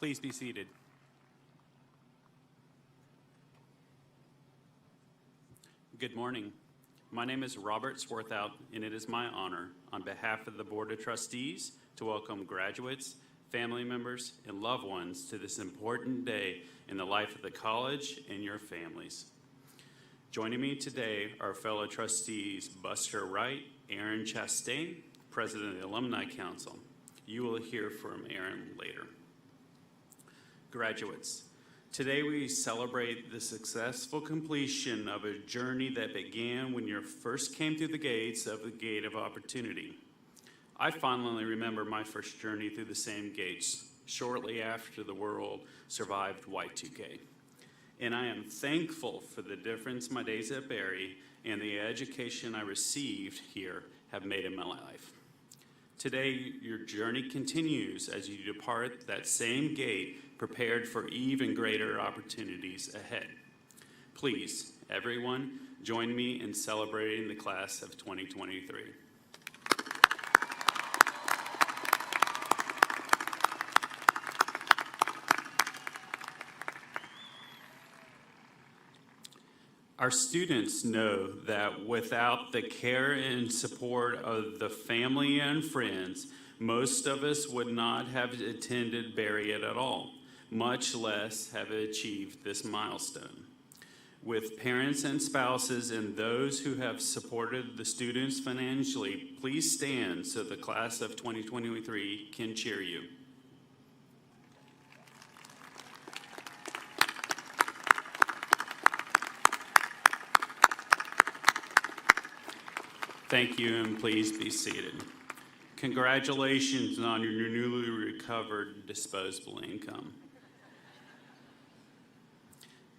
Please be seated. Good morning. My name is Robert Swarthout, and it is my honor, on behalf of the Board of Trustees, to welcome graduates, family members, and loved ones to this important day in the life of the college and your families. Joining me today are fellow trustees Buster Wright, Aaron Chastain, President of the Alumni Council. You will hear from Aaron later. Graduates, today we celebrate the successful completion of a journey that began when you first came through the gates of the Gate of Opportunity. I fondly remember my first journey through the same gates shortly after the world survived Y2K. And I am thankful for the difference my days at Berry and the education I received here have made in my life. Today, your journey continues as you depart that same gate, prepared for even greater opportunities ahead. Please, everyone, join me in celebrating the class of 2023. Our students know that without the care and support of the family and friends, most of us would not have attended Berry at all, much less have achieved this milestone. With parents and spouses and those who have supported the students financially, please stand so the class of 2023 can cheer you. Thank you, and please be seated. Congratulations on your newly recovered disposable income.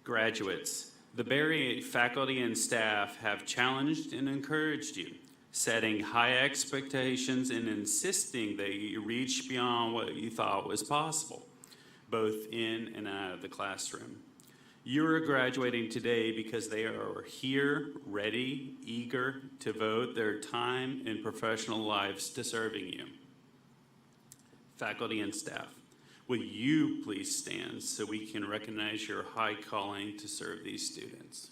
Graduates, the Berry faculty and staff have challenged and encouraged you, setting high expectations and insisting that you reach beyond what you thought was possible, both in and out of the classroom. You are graduating today because they are here, ready, eager to devote their time and professional lives to serving you. Faculty and staff, will you please stand so we can recognize your high calling to serve these students?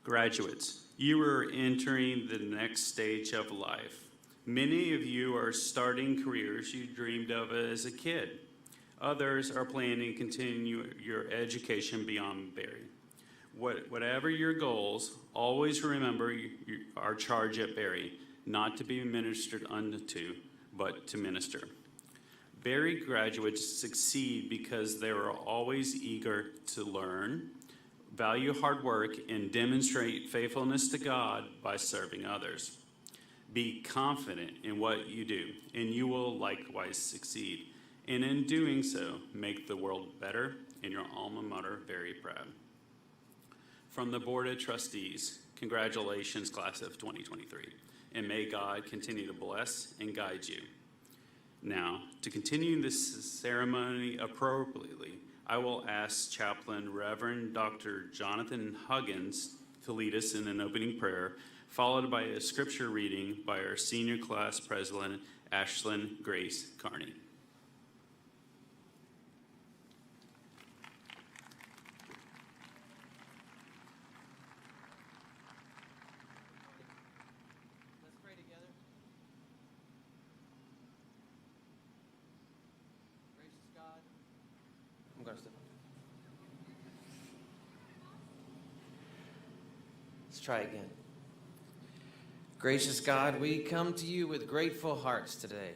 Graduates, you are entering the next stage of life. Many of you are starting careers you dreamed of as a kid. Others are planning to continue your education beyond Berry. Whatever your goals, always remember our charge at Berry, not to be ministered unto, but to minister. Berry graduates succeed because they are always eager to learn, value hard work, and demonstrate faithfulness to God by serving others. Be confident in what you do, and you will likewise succeed. And in doing so, make the world better and your alma mater very proud. From the Board of Trustees, congratulations, class of 2023, and may God continue to bless and guide you. Now, to continue this ceremony appropriately, I will ask Chaplain Reverend Dr. Jonathan Huggins to lead us in an opening prayer, followed by a scripture reading by our senior class president, Ashlyn Grace Carney. Let's pray together. Gracious God, I'm going to step. Let's try again. Gracious God, we come to you with grateful hearts today.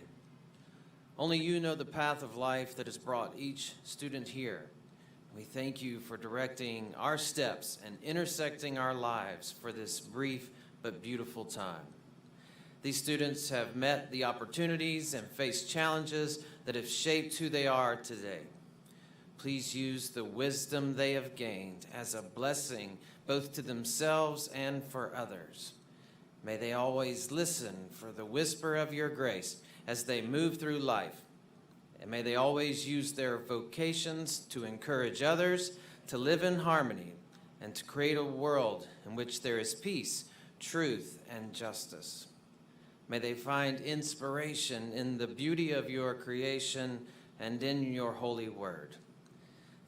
Only you know the path of life that has brought each student here. We thank you for directing our steps and intersecting our lives for this brief but beautiful time. These students have met the opportunities and faced challenges that have shaped who they are today. Please use the wisdom they have gained as a blessing both to themselves and for others. May they always listen for the whisper of your grace as they move through life. And may they always use their vocations to encourage others to live in harmony and to create a world in which there is peace, truth, and justice. May they find inspiration in the beauty of your creation and in your holy word.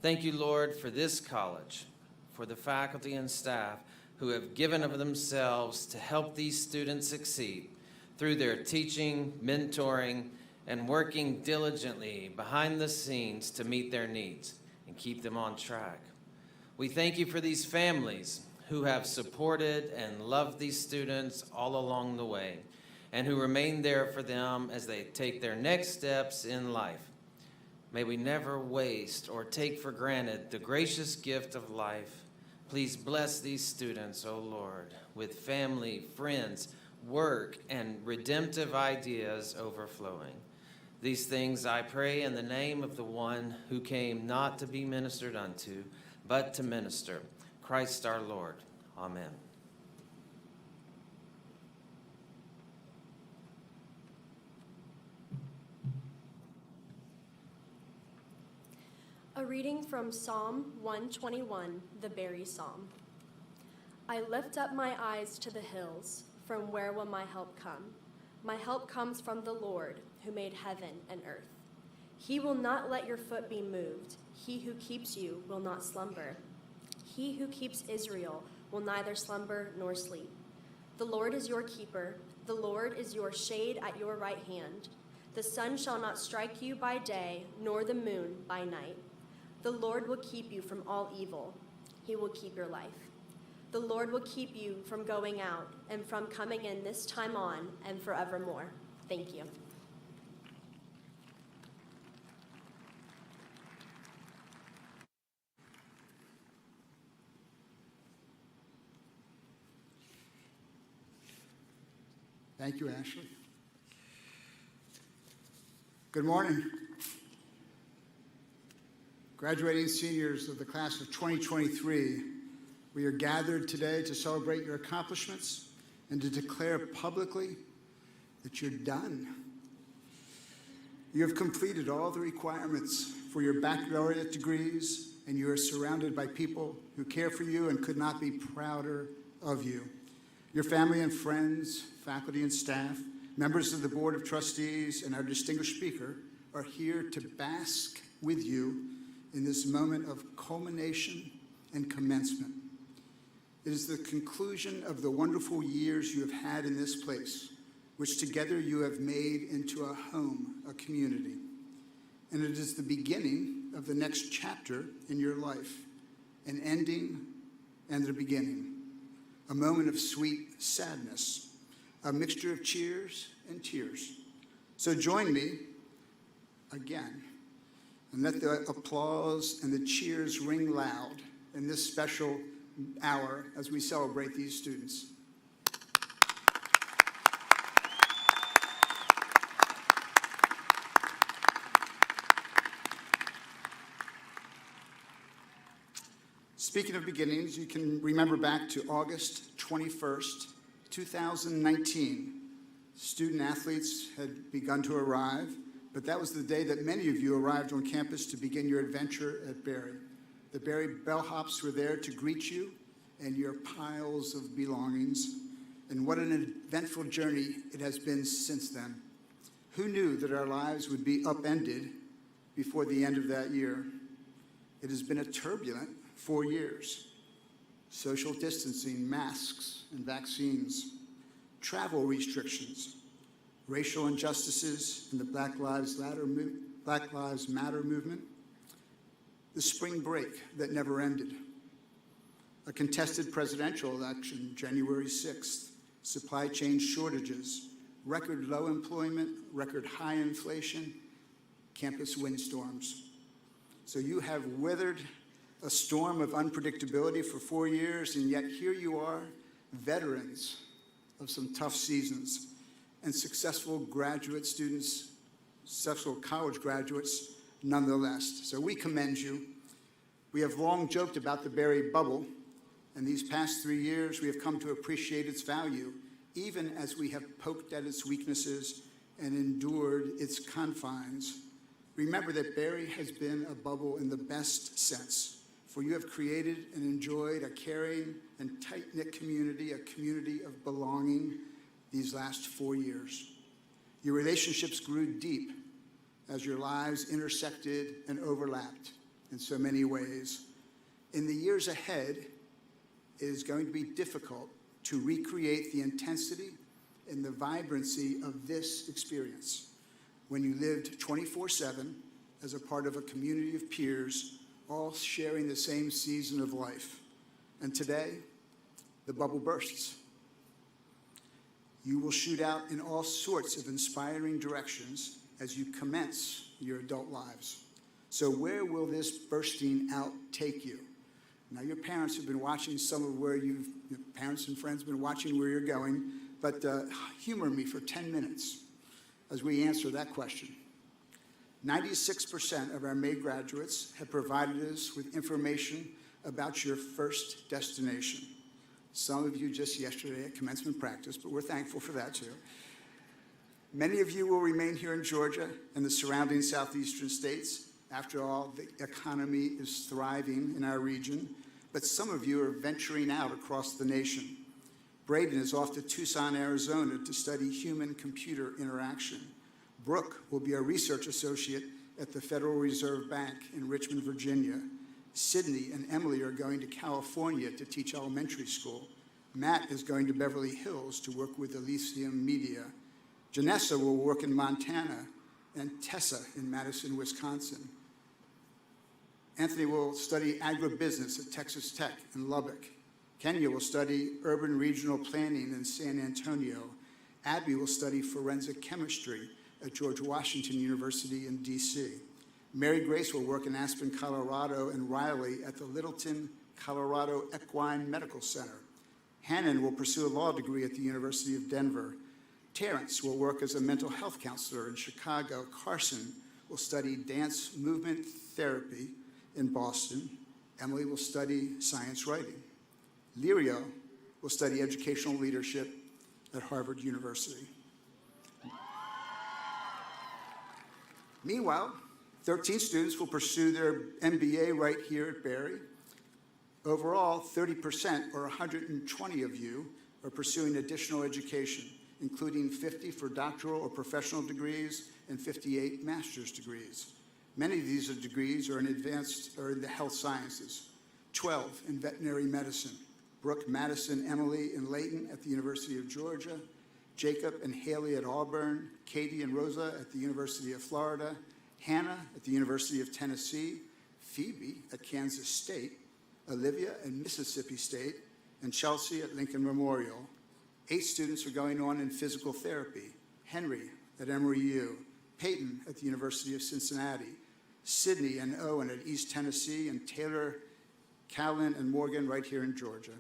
Thank you, Lord, for this college, for the faculty and staff who have given of themselves to help these students succeed through their teaching, mentoring, and working diligently behind the scenes to meet their needs and keep them on track. We thank you for these families who have supported and loved these students all along the way and who remain there for them as they take their next steps in life. May we never waste or take for granted the gracious gift of life. Please bless these students, O Lord, with family, friends, work, and redemptive ideas overflowing. These things I pray in the name of the one who came not to be ministered unto, but to minister, Christ our Lord. Amen. A reading from Psalm 121, the Berry Psalm. I lift up my eyes to the hills. From where will my help come? My help comes from the Lord, who made heaven and earth. He will not let your foot be moved. He who keeps you will not slumber. He who keeps Israel will neither slumber nor sleep. The Lord is your keeper. The Lord is your shade at your right hand. The sun shall not strike you by day, nor the moon by night. The Lord will keep you from all evil. He will keep your life. The Lord will keep you from going out and from coming in this time on and forevermore. Thank you. Thank you, Ashley. Good morning. Graduating seniors of the class of 2023, we are gathered today to celebrate your accomplishments and to declare publicly that you're done. You have completed all the requirements for your baccalaureate degrees, and you are surrounded by people who care for you and could not be prouder of you. Your family and friends, faculty and staff, members of the Board of Trustees, and our distinguished speaker are here to bask with you in this moment of culmination and commencement. It is the conclusion of the wonderful years you have had in this place, which together you have made into a home, a community. And it is the beginning of the next chapter in your life, an ending and the beginning, a moment of sweet sadness, a mixture of cheers and tears. So join me again and let the applause and the cheers ring loud in this special hour as we celebrate these students. Speaking of beginnings, you can remember back to August 21st, 2019. Student athletes had begun to arrive, but that was the day that many of you arrived on campus to begin your adventure at Berry. The Berry bellhops were there to greet you and your piles of belongings. And what an eventful journey it has been since then. Who knew that our lives would be upended before the end of that year? It has been a turbulent 4 years. Social distancing, masks and vaccines, travel restrictions, racial injustices and the Black Lives Matter movement, the spring break that never ended, a contested presidential election, January 6th, supply chain shortages, record low employment, record high inflation, campus windstorms. So you have weathered a storm of unpredictability for 4 years, and yet here you are, veterans of some tough seasons, and successful graduate students, successful college graduates nonetheless. So we commend you. We have long joked about the Barry bubble, and these past 3 years we have come to appreciate its value, even as we have poked at its weaknesses and endured its confines. Remember that Barry has been a bubble in the best sense, for you have created and enjoyed a caring and tight-knit community, a community of belonging these last 4 years. Your relationships grew deep as your lives intersected and overlapped in so many ways. In the years ahead, it is going to be difficult to recreate the intensity and the vibrancy of this experience when you lived 24/7 as a part of a community of peers, all sharing the same season of life. And today, the bubble bursts. You will shoot out in all sorts of inspiring directions as you commence your adult lives. So where will this bursting out take you? Now, your parents have been watching some of where your parents and friends have been watching where you're going, but humor me for 10 minutes as we answer that question. 96% of our May graduates have provided us with information about your first destination. Some of you just yesterday at commencement practice, but we're thankful for that too. Many of you will remain here in Georgia and the surrounding southeastern states. After all, the economy is thriving in our region, but some of you are venturing out across the nation. Braden is off to Tucson, Arizona to study human-computer interaction. Brooke will be a research associate at the Federal Reserve Bank in Richmond, Virginia. Sydney and Emily are going to California to teach elementary school. Matt is going to Beverly Hills to work with Elysium Media. Janessa will work in Montana, and Tessa in Madison, Wisconsin. Anthony will study agribusiness at Texas Tech in Lubbock. Kenya will study urban regional planning in San Antonio. Abby will study forensic chemistry at George Washington University in DC. Mary Grace will work in Aspen, Colorado, and Riley at the Littleton, Colorado Equine Medical Center. Hannon will pursue a law degree at the University of Denver. Terrence will work as a mental health counselor in Chicago. Carson will study dance movement therapy in Boston. Emily will study science writing. Lirio will study educational leadership at Harvard University. Meanwhile, 13 students will pursue their MBA right here at Barry. Overall, 30%, or 120 of you, are pursuing additional education, including 50 for doctoral or professional degrees and 58 master's degrees. Many of these degrees are in the health sciences, 12 in veterinary medicine. Brooke, Madison, Emily, and Layton at the University of Georgia, Jacob and Haley at Auburn, Katie and Rosa at the University of Florida, Hannah at the University of Tennessee, Phoebe at Kansas State, Olivia at Mississippi State, and Chelsea at Lincoln Memorial. 8 students are going on in physical therapy, Henry at Emory U, Peyton at the University of Cincinnati, Sydney and Owen at East Tennessee, and Taylor, Callan, and Morgan right here in Georgia.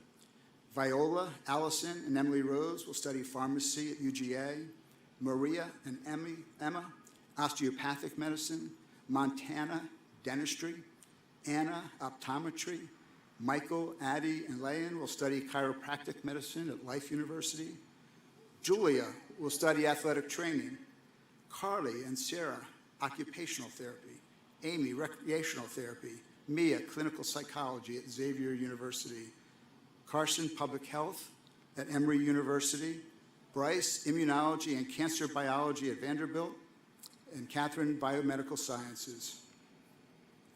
Viola, Allison, and Emily Rose will study pharmacy at UGA. Maria and Emma, osteopathic medicine. Montana, dentistry. Anna, optometry. Michael, Addie, and Layan will study chiropractic medicine at Life University. Julia will study athletic training. Carly and Sarah, occupational therapy. Amy, recreational therapy. Mia, clinical psychology at Xavier University. Carson, public health. at Emory University, Bryce, immunology and cancer biology at Vanderbilt, and Catherine, biomedical sciences.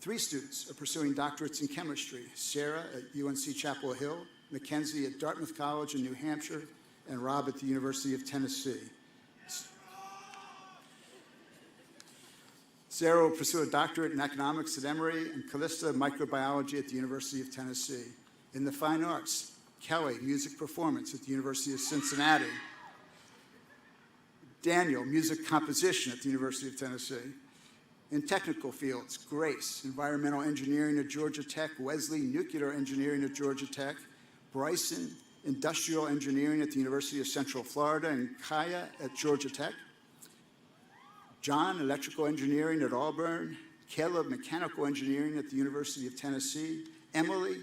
3 students are pursuing doctorates in chemistry: Sarah at UNC Chapel Hill, Mackenzie at Dartmouth College in New Hampshire, and Rob at the University of Tennessee. Sarah will pursue a doctorate in economics at Emory, and Callista, microbiology at the University of Tennessee. In the fine arts, Kelly, music performance at the University of Cincinnati. Daniel, music composition at the University of Tennessee. In technical fields, Grace, environmental engineering at Georgia Tech, Wesley, nuclear engineering at Georgia Tech, Bryson, industrial engineering at the University of Central Florida, and Kaya at Georgia Tech. John, electrical engineering at Auburn, Caleb, mechanical engineering at the University of Tennessee, Emily,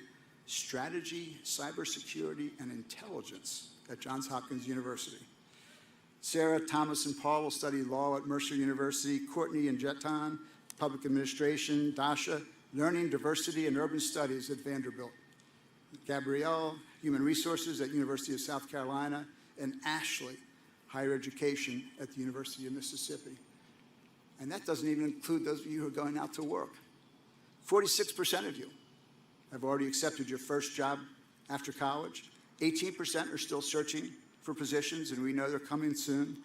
strategy, cybersecurity, and intelligence at Johns Hopkins University. Sarah, Thomas, and Paul will study law at Mercer University, Courtney and Jeton, public administration, Dasha, learning, diversity, and urban studies at Vanderbilt. Gabrielle, human resources at University of South Carolina, and Ashley, higher education at the University of Mississippi. And that doesn't even include those of you who are going out to work. 46% of you have already accepted your first job after college. 18% are still searching for positions, and we know they're coming soon.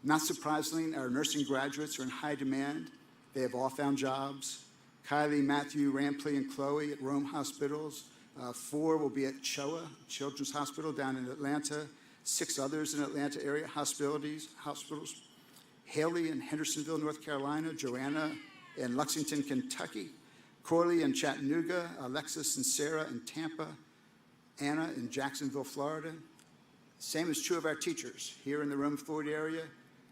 Not surprisingly, our nursing graduates are in high demand. They have all found jobs. Kylie, Matthew, Rampley, and Chloe at Rome Hospitals. 4 will be at CHOA, Children's Hospital down in Atlanta. 6 others in Atlanta area hospitals. Haley in Hendersonville, North Carolina. Joanna in Lexington, Kentucky. Corley in Chattanooga. Alexis and Sarah in Tampa. Anna in Jacksonville, Florida. Same is true of our teachers. Here in the Rome Floyd area,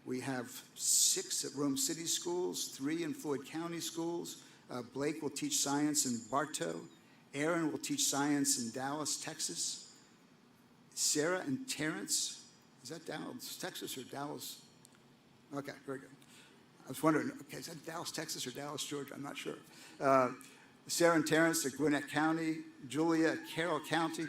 we have 6 at Rome City Schools, 3 in Floyd County Schools. Blake will teach science in Bartow. Aaron will teach science in Dallas, Texas. Sarah and Terrence, is that Dallas, Texas or Dallas? Okay, very good. I was wondering, okay, is that Dallas, Texas or Dallas, Georgia? I'm not sure. Sarah and Terrence at Gwinnett County. Julia at Carroll County.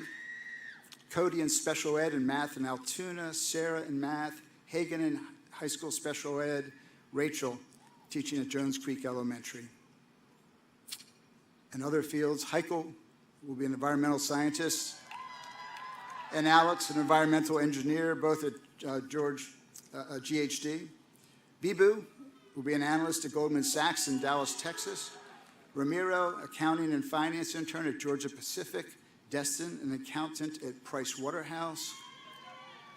Cody in special ed in math in Altoona. Sarah in math. Hagen in high school special ed. Rachel teaching at Jones Creek Elementary. In other fields, Heichel will be an environmental scientist, and Alex, an environmental engineer, both at GHD. Bibu will be an analyst at Goldman Sachs in Dallas, Texas. Ramiro, accounting and finance intern at Georgia Pacific. Destin, an accountant at Price Waterhouse.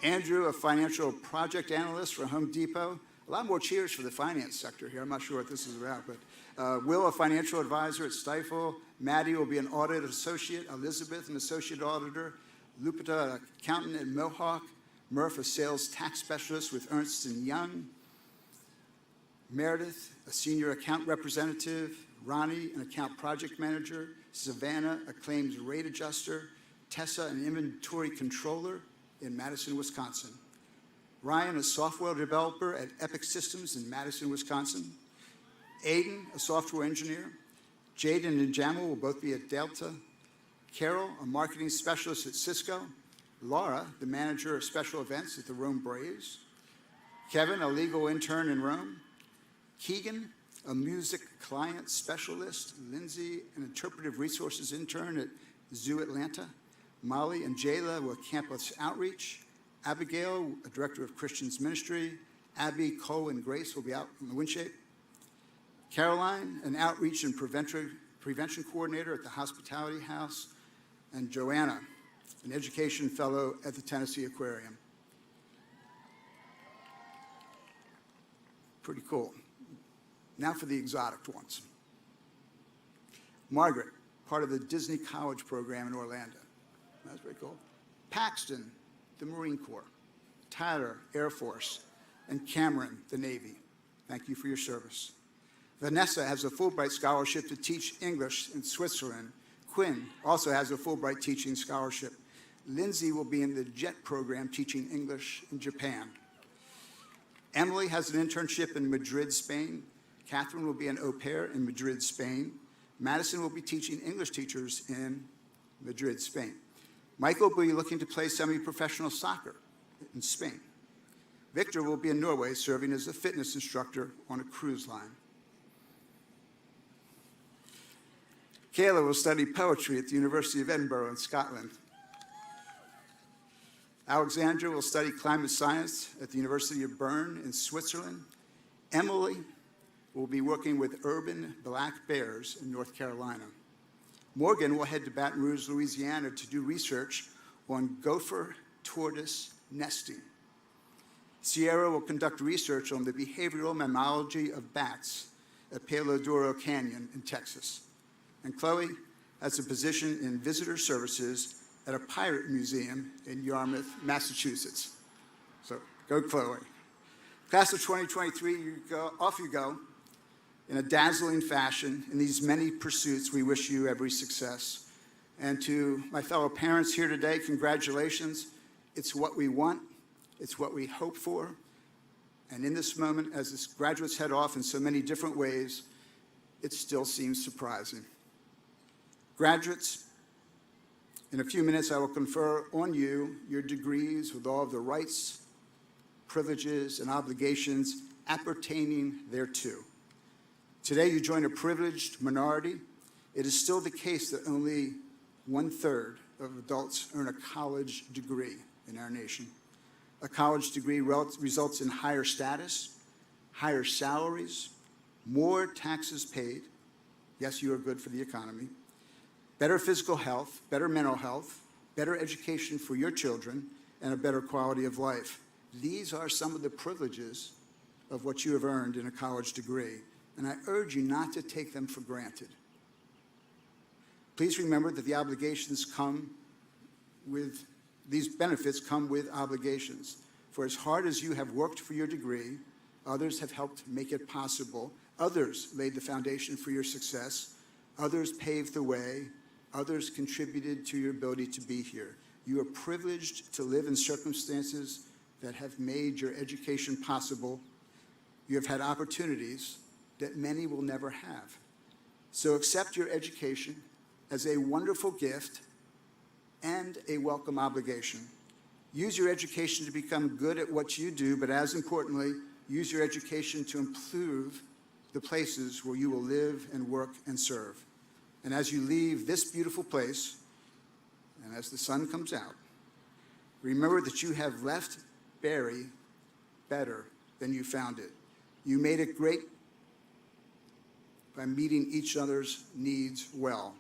Andrew, a financial project analyst for Home Depot. A lot more cheers for the finance sector here. I'm not sure what this is about, but Will, a financial advisor at Stifel. Maddie will be an audit associate. Elizabeth, an associate auditor. Lupita, an accountant at Mohawk. Murph, a sales tax specialist with Ernst & Young. Meredith, a senior account representative. Ronnie, an account project manager. Savannah, a claims rate adjuster. Tessa, an inventory controller in Madison, Wisconsin. Ryan, a software developer at Epic Systems in Madison, Wisconsin. Aiden, a software engineer. Jaden and Jamal will both be at Delta. Carol, a marketing specialist at Cisco. Laura, the manager of special events at the Rome Braves. Kevin, a legal intern in Rome. Keegan, a music client specialist. Lindsay, an interpretive resources intern at Zoo Atlanta. Molly and Jayla with campus outreach. Abigail, a director of Christians ministry. Abby, Cole, and Grace will be out in the windshape. Caroline, an outreach and prevention coordinator at the Hospitality House. And Joanna, an education fellow at the Tennessee Aquarium. Pretty cool. Now for the exotic ones. Margaret, part of the Disney College program in Orlando. That's pretty cool. Paxton, the Marine Corps. Tyler, Air Force. And Cameron, the Navy. Thank you for your service. Vanessa has a Fulbright scholarship to teach English in Switzerland. Quinn also has a Fulbright teaching scholarship. Lindsay will be in the JET program teaching English in Japan. Emily has an internship in Madrid, Spain. Catherine will be an au pair in Madrid, Spain. Madison will be teaching English teachers in Madrid, Spain. Michael will be looking to play semi-professional soccer in Spain. Victor will be in Norway serving as a fitness instructor on a cruise line. Kayla will study poetry at the University of Edinburgh in Scotland. Alexandra will study climate science at the University of Bern in Switzerland. Emily will be working with urban black bears in North Carolina. Morgan will head to Baton Rouge, Louisiana to do research on gopher tortoise nesting. Sierra will conduct research on the behavioral mammalogy of bats at Palo Duro Canyon in Texas. And Chloe has a position in visitor services at a pirate museum in Yarmouth, Massachusetts. So go Chloe. Class of 2023, off you go in a dazzling fashion in these many pursuits. We wish you every success. And to my fellow parents here today, congratulations. It's what we want. It's what we hope for. And in this moment, as this graduates head off in so many different ways, it still seems surprising. Graduates, in a few minutes, I will confer on you your degrees with all of the rights, privileges, and obligations appertaining thereto. Today, you join a privileged minority. It is still the case that only 1/3 of adults earn a college degree in our nation. A college degree results in higher status, higher salaries, more taxes paid. Yes, you are good for the economy. Better physical health, better mental health, better education for your children, and a better quality of life. These are some of the privileges of what you have earned in a college degree, and I urge you not to take them for granted. Please remember that the obligations come with, these benefits come with obligations. For as hard as you have worked for your degree, others have helped make it possible. Others laid the foundation for your success. Others paved the way. Others contributed to your ability to be here. You are privileged to live in circumstances that have made your education possible. You have had opportunities that many will never have. So accept your education as a wonderful gift and a welcome obligation. Use your education to become good at what you do, but as importantly, use your education to improve the places where you will live and work and serve. And as you leave this beautiful place, and as the sun comes out, remember that you have left Barry better than you found it. You made it great by meeting each other's needs well.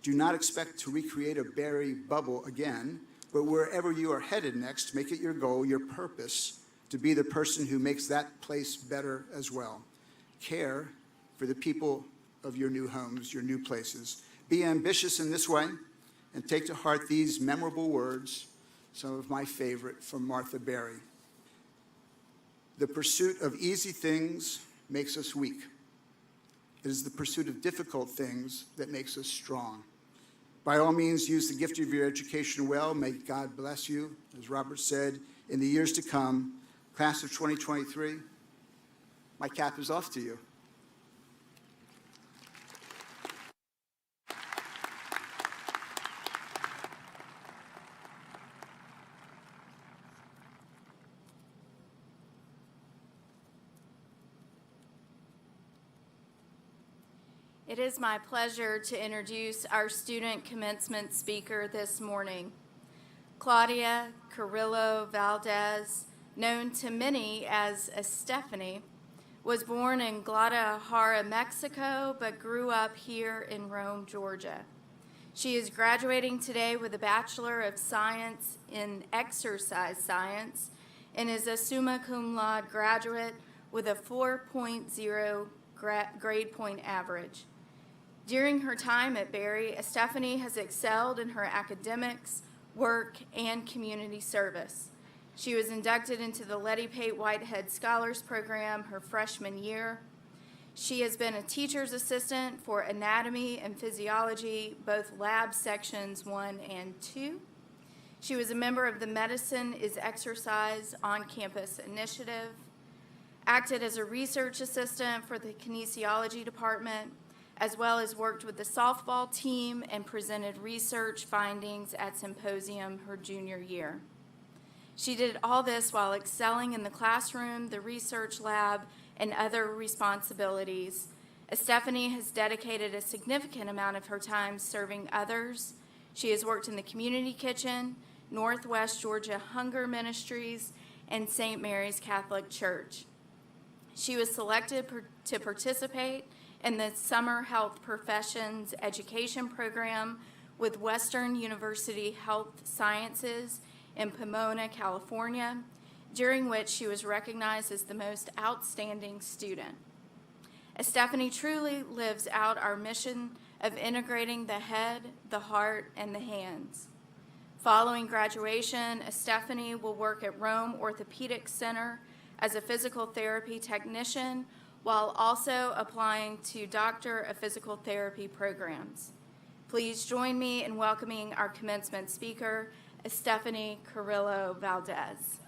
Do not expect to recreate a Barry bubble again, but wherever you are headed next, make it your goal, your purpose, to be the person who makes that place better as well. Care for the people of your new homes, your new places. Be ambitious in this way and take to heart these memorable words, some of my favorite from Martha Berry. The pursuit of easy things makes us weak. It is the pursuit of difficult things that makes us strong. By all means, use the gift of your education well. May God bless you, as Robert said, in the years to come. Class of 2023, my cap is off to you. It is my pleasure to introduce our student commencement speaker this morning. Claudia Carrillo Valdez, known to many as Estefany, was born in Guadalajara, Mexico, but grew up here in Rome, Georgia. She is graduating today with a Bachelor of Science in Exercise Science and is a summa cum laude graduate with a 4.0 grade point average. During her time at Berry, Estefany has excelled in her academics, work, and community service. She was inducted into the Letty Pate Whitehead Scholars Program her freshman year. She has been a teacher's assistant for anatomy and physiology, both lab sections 1 and 2. She was a member of the Medicine is Exercise on-campus initiative, acted as a research assistant for the kinesiology department, as well as worked with the softball team and presented research findings at Symposium her junior year. She did all this while excelling in the classroom, the research lab, and other responsibilities. Stephanie has dedicated a significant amount of her time serving others. She has worked in the community kitchen, Northwest Georgia Hunger Ministries, and St. Mary's Catholic Church. She was selected to participate in the Summer Health Professions Education Program with Western University Health Sciences in Pomona, California, during which she was recognized as the most outstanding student. Stephanie truly lives out our mission of integrating the head, the heart, and the hands. Following graduation, Stephanie will work at Rome Orthopedic Center as a physical therapy technician while also applying to Doctor of Physical Therapy programs. Please join me in welcoming our commencement speaker, Stephanie Carrillo Valdez.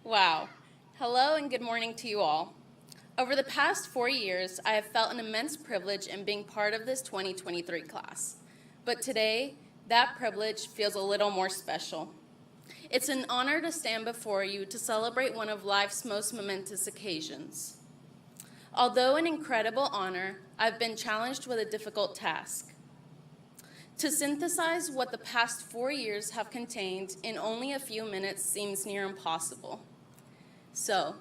Wow. Hello and good morning to you all. Over the past 4 years, I have felt an immense privilege in being part of this 2023 class. But today, that privilege feels a little more special. It's an honor to stand before you to celebrate one of life's most momentous occasions. Although an incredible honor, I've been challenged with a difficult task. To synthesize what the past 4 years have contained in only a few minutes seems near impossible. So,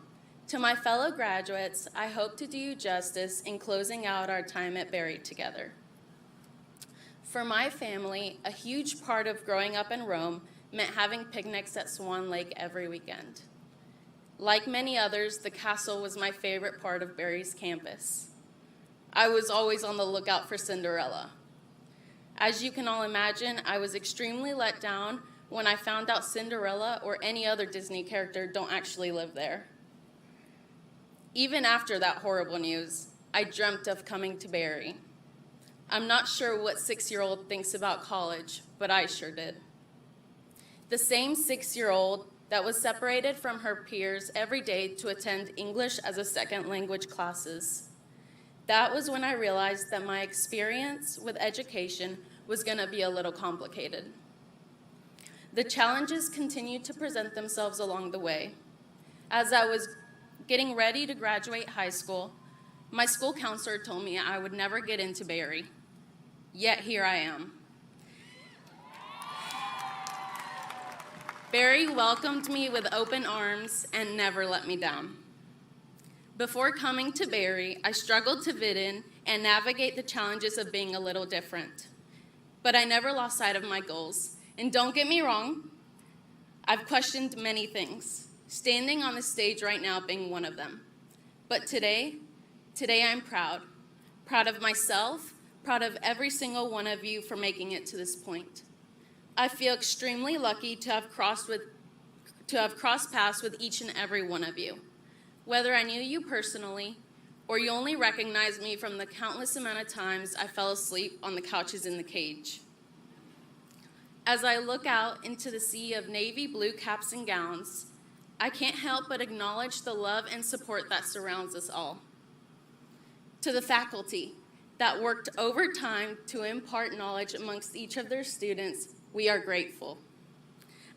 to my fellow graduates, I hope to do you justice in closing out our time at Berry together. For my family, a huge part of growing up in Rome meant having picnics at Swan Lake every weekend. Like many others, the castle was my favorite part of Berry's campus. I was always on the lookout for Cinderella. As you can all imagine, I was extremely let down when I found out Cinderella or any other Disney character don't actually live there. Even after that horrible news, I dreamt of coming to Berry. I'm not sure what 6-year-old thinks about college, but I sure did. The same 6-year-old that was separated from her peers every day to attend English as a second language classes. That was when I realized that my experience with education was going to be a little complicated. The challenges continued to present themselves along the way. As I was getting ready to graduate high school, my school counselor told me I would never get into Berry. Yet here I am. Berry welcomed me with open arms and never let me down. Before coming to Berry, I struggled to fit in and navigate the challenges of being a little different. But I never lost sight of my goals. And don't get me wrong, I've questioned many things, standing on the stage right now being one of them. But today I'm proud. Proud of myself, proud of every single one of you for making it to this point. I feel extremely lucky to have crossed paths with each and every one of you. Whether I knew you personally, or you only recognized me from the countless amount of times I fell asleep on the couches in the cage. As I look out into the sea of navy blue caps and gowns, I can't help but acknowledge the love and support that surrounds us all. To the faculty that worked overtime to impart knowledge amongst each of their students, we are grateful.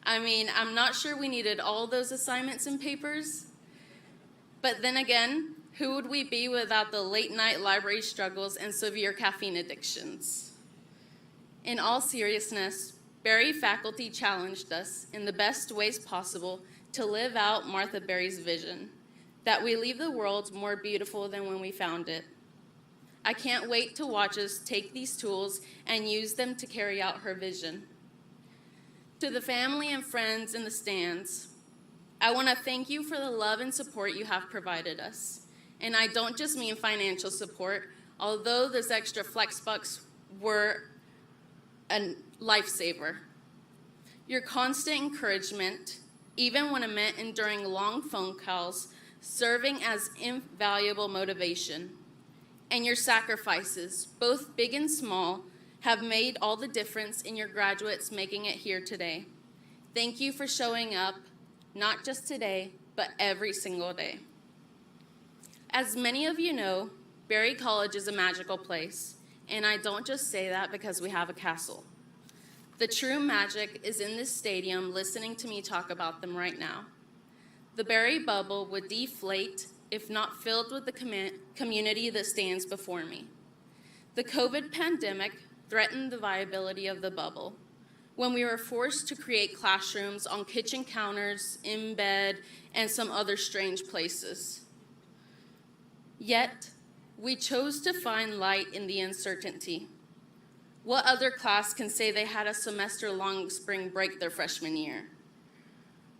I mean, I'm not sure we needed all those assignments and papers, but then again, who would we be without the late-night library struggles and severe caffeine addictions? In all seriousness, Berry faculty challenged us in the best ways possible to live out Martha Berry's vision, that we leave the world more beautiful than when we found it. I can't wait to watch us take these tools and use them to carry out her vision. To the family and friends in the stands, I want to thank you for the love and support you have provided us. And I don't just mean financial support, although those extra flex bucks were a lifesaver. Your constant encouragement, even when it meant enduring long phone calls, serving as invaluable motivation. And your sacrifices, both big and small, have made all the difference in your graduates making it here today. Thank you for showing up, not just today, but every single day. As many of you know, Berry College is a magical place, and I don't just say that because we have a castle. The true magic is in this stadium listening to me talk about them right now. The Berry bubble would deflate if not filled with the community that stands before me. The COVID pandemic threatened the viability of the bubble when we were forced to create classrooms on kitchen counters, in bed, and some other strange places. Yet, we chose to find light in the uncertainty. What other class can say they had a semester-long spring break their freshman year?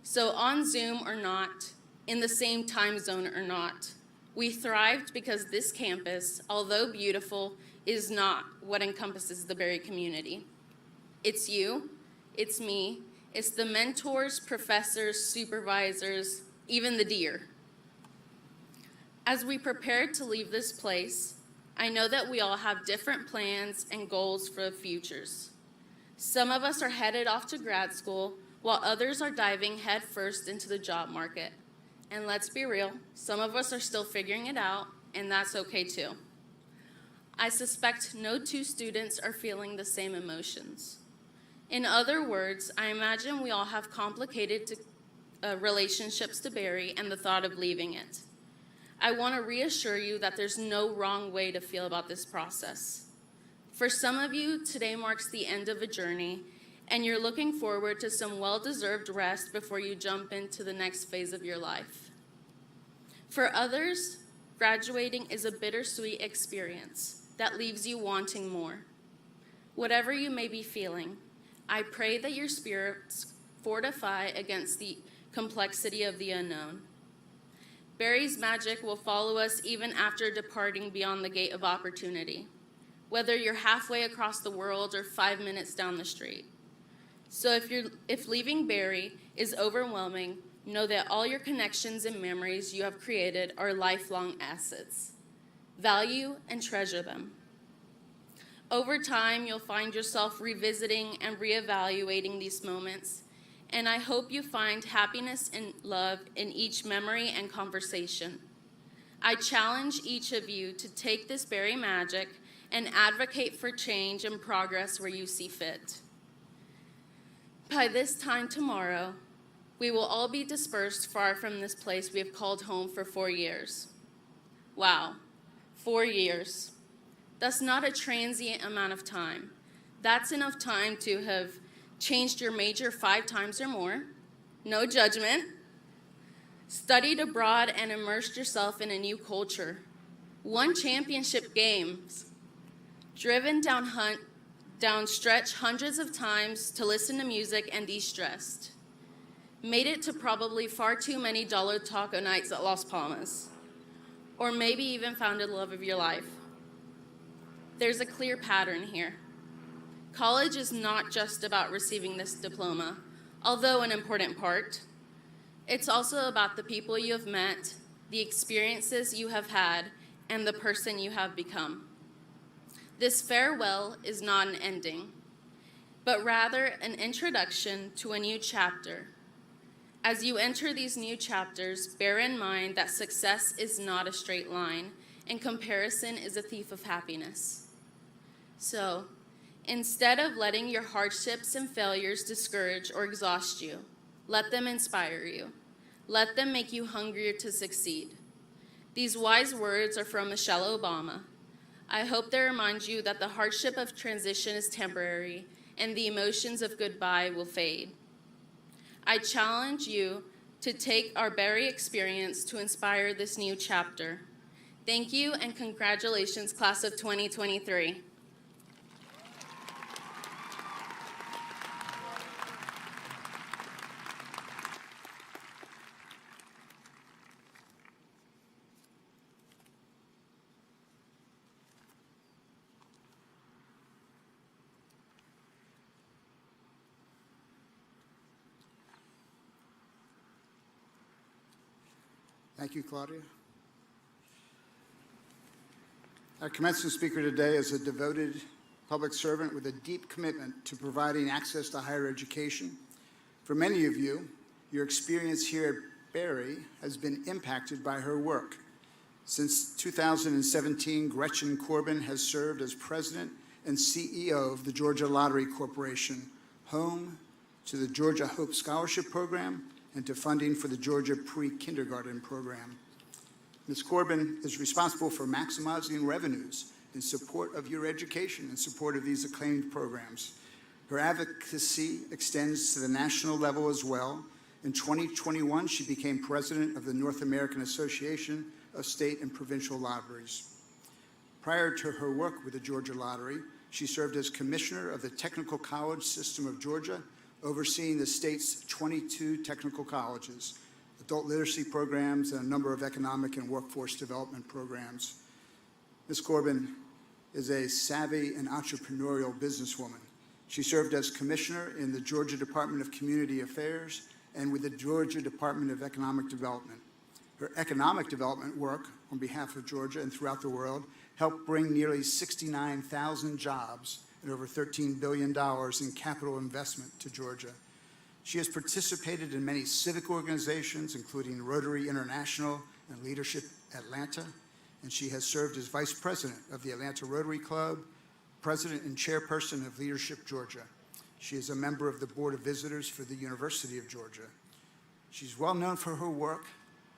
So on Zoom or not, in the same time zone or not, we thrived because this campus, although beautiful, is not what encompasses the Berry community. It's you, it's me, it's the mentors, professors, supervisors, even the deer. As we prepare to leave this place, I know that we all have different plans and goals for the futures. Some of us are headed off to grad school, while others are diving headfirst into the job market. And let's be real, some of us are still figuring it out, and that's okay too. I suspect no two students are feeling the same emotions. In other words, I imagine we all have complicated relationships to Berry and the thought of leaving it. I want to reassure you that there's no wrong way to feel about this process. For some of you, today marks the end of a journey, and you're looking forward to some well-deserved rest before you jump into the next phase of your life. For others, graduating is a bittersweet experience that leaves you wanting more. Whatever you may be feeling, I pray that your spirits fortify against the complexity of the unknown. Berry's magic will follow us even after departing beyond the gate of opportunity, whether you're halfway across the world or 5 minutes down the street. So if leaving Berry is overwhelming, know that all your connections and memories you have created are lifelong assets. Value and treasure them. Over time, you'll find yourself revisiting and reevaluating these moments, and I hope you find happiness and love in each memory and conversation. I challenge each of you to take this Berry magic and advocate for change and progress where you see fit. By this time tomorrow, we will all be dispersed far from this place we have called home for 4 years. Wow, 4 years. That's not a transient amount of time. That's enough time to have changed your major 5 times or more, no judgment, studied abroad and immersed yourself in a new culture, won championship games, driven down stretch hundreds of times to listen to music and de-stressed, made it to probably far too many dollar taco nights at Las Palmas, or maybe even found the love of your life. There's a clear pattern here. College is not just about receiving this diploma, although an important part. It's also about the people you have met, the experiences you have had, and the person you have become. This farewell is not an ending, but rather an introduction to a new chapter. As you enter these new chapters, bear in mind that success is not a straight line, and comparison is a thief of happiness. So, instead of letting your hardships and failures discourage or exhaust you, let them inspire you. Let them make you hungrier to succeed. These wise words are from Michelle Obama. I hope they remind you that the hardship of transition is temporary and the emotions of goodbye will fade. I challenge you to take our Berry experience to inspire this new chapter. Thank you and congratulations, class of 2023. Thank you, Claudia. Our commencement speaker today is a devoted public servant with a deep commitment to providing access to higher education For many of you, your experience here at Berry has been impacted by her work. Since 2017, Gretchen Corbin has served as president and CEO of the Georgia Lottery Corporation, home to the Georgia Hope Scholarship Program and to funding for the Georgia Pre-Kindergarten Program. Ms. Corbin is responsible for maximizing revenues in support of your education and support of these acclaimed programs. Her advocacy extends to the national level as well. In 2021, she became president of the North American Association of State and Provincial Lotteries. Prior to her work with the Georgia Lottery, she served as commissioner of the Technical College System of Georgia, overseeing the state's 22 technical colleges, adult literacy programs, and a number of economic and workforce development programs. Ms. Corbin is a savvy and entrepreneurial businesswoman. She served as commissioner in the Georgia Department of Community Affairs and with the Georgia Department of Economic Development. Her economic development work on behalf of Georgia and throughout the world helped bring nearly 69,000 jobs and over $13 billion in capital investment to Georgia. She has participated in many civic organizations, including Rotary International and Leadership Atlanta, and she has served as vice president of the Atlanta Rotary Club, president and chairperson of Leadership Georgia. She is a member of the Board of Visitors for the University of Georgia. She's well known for her work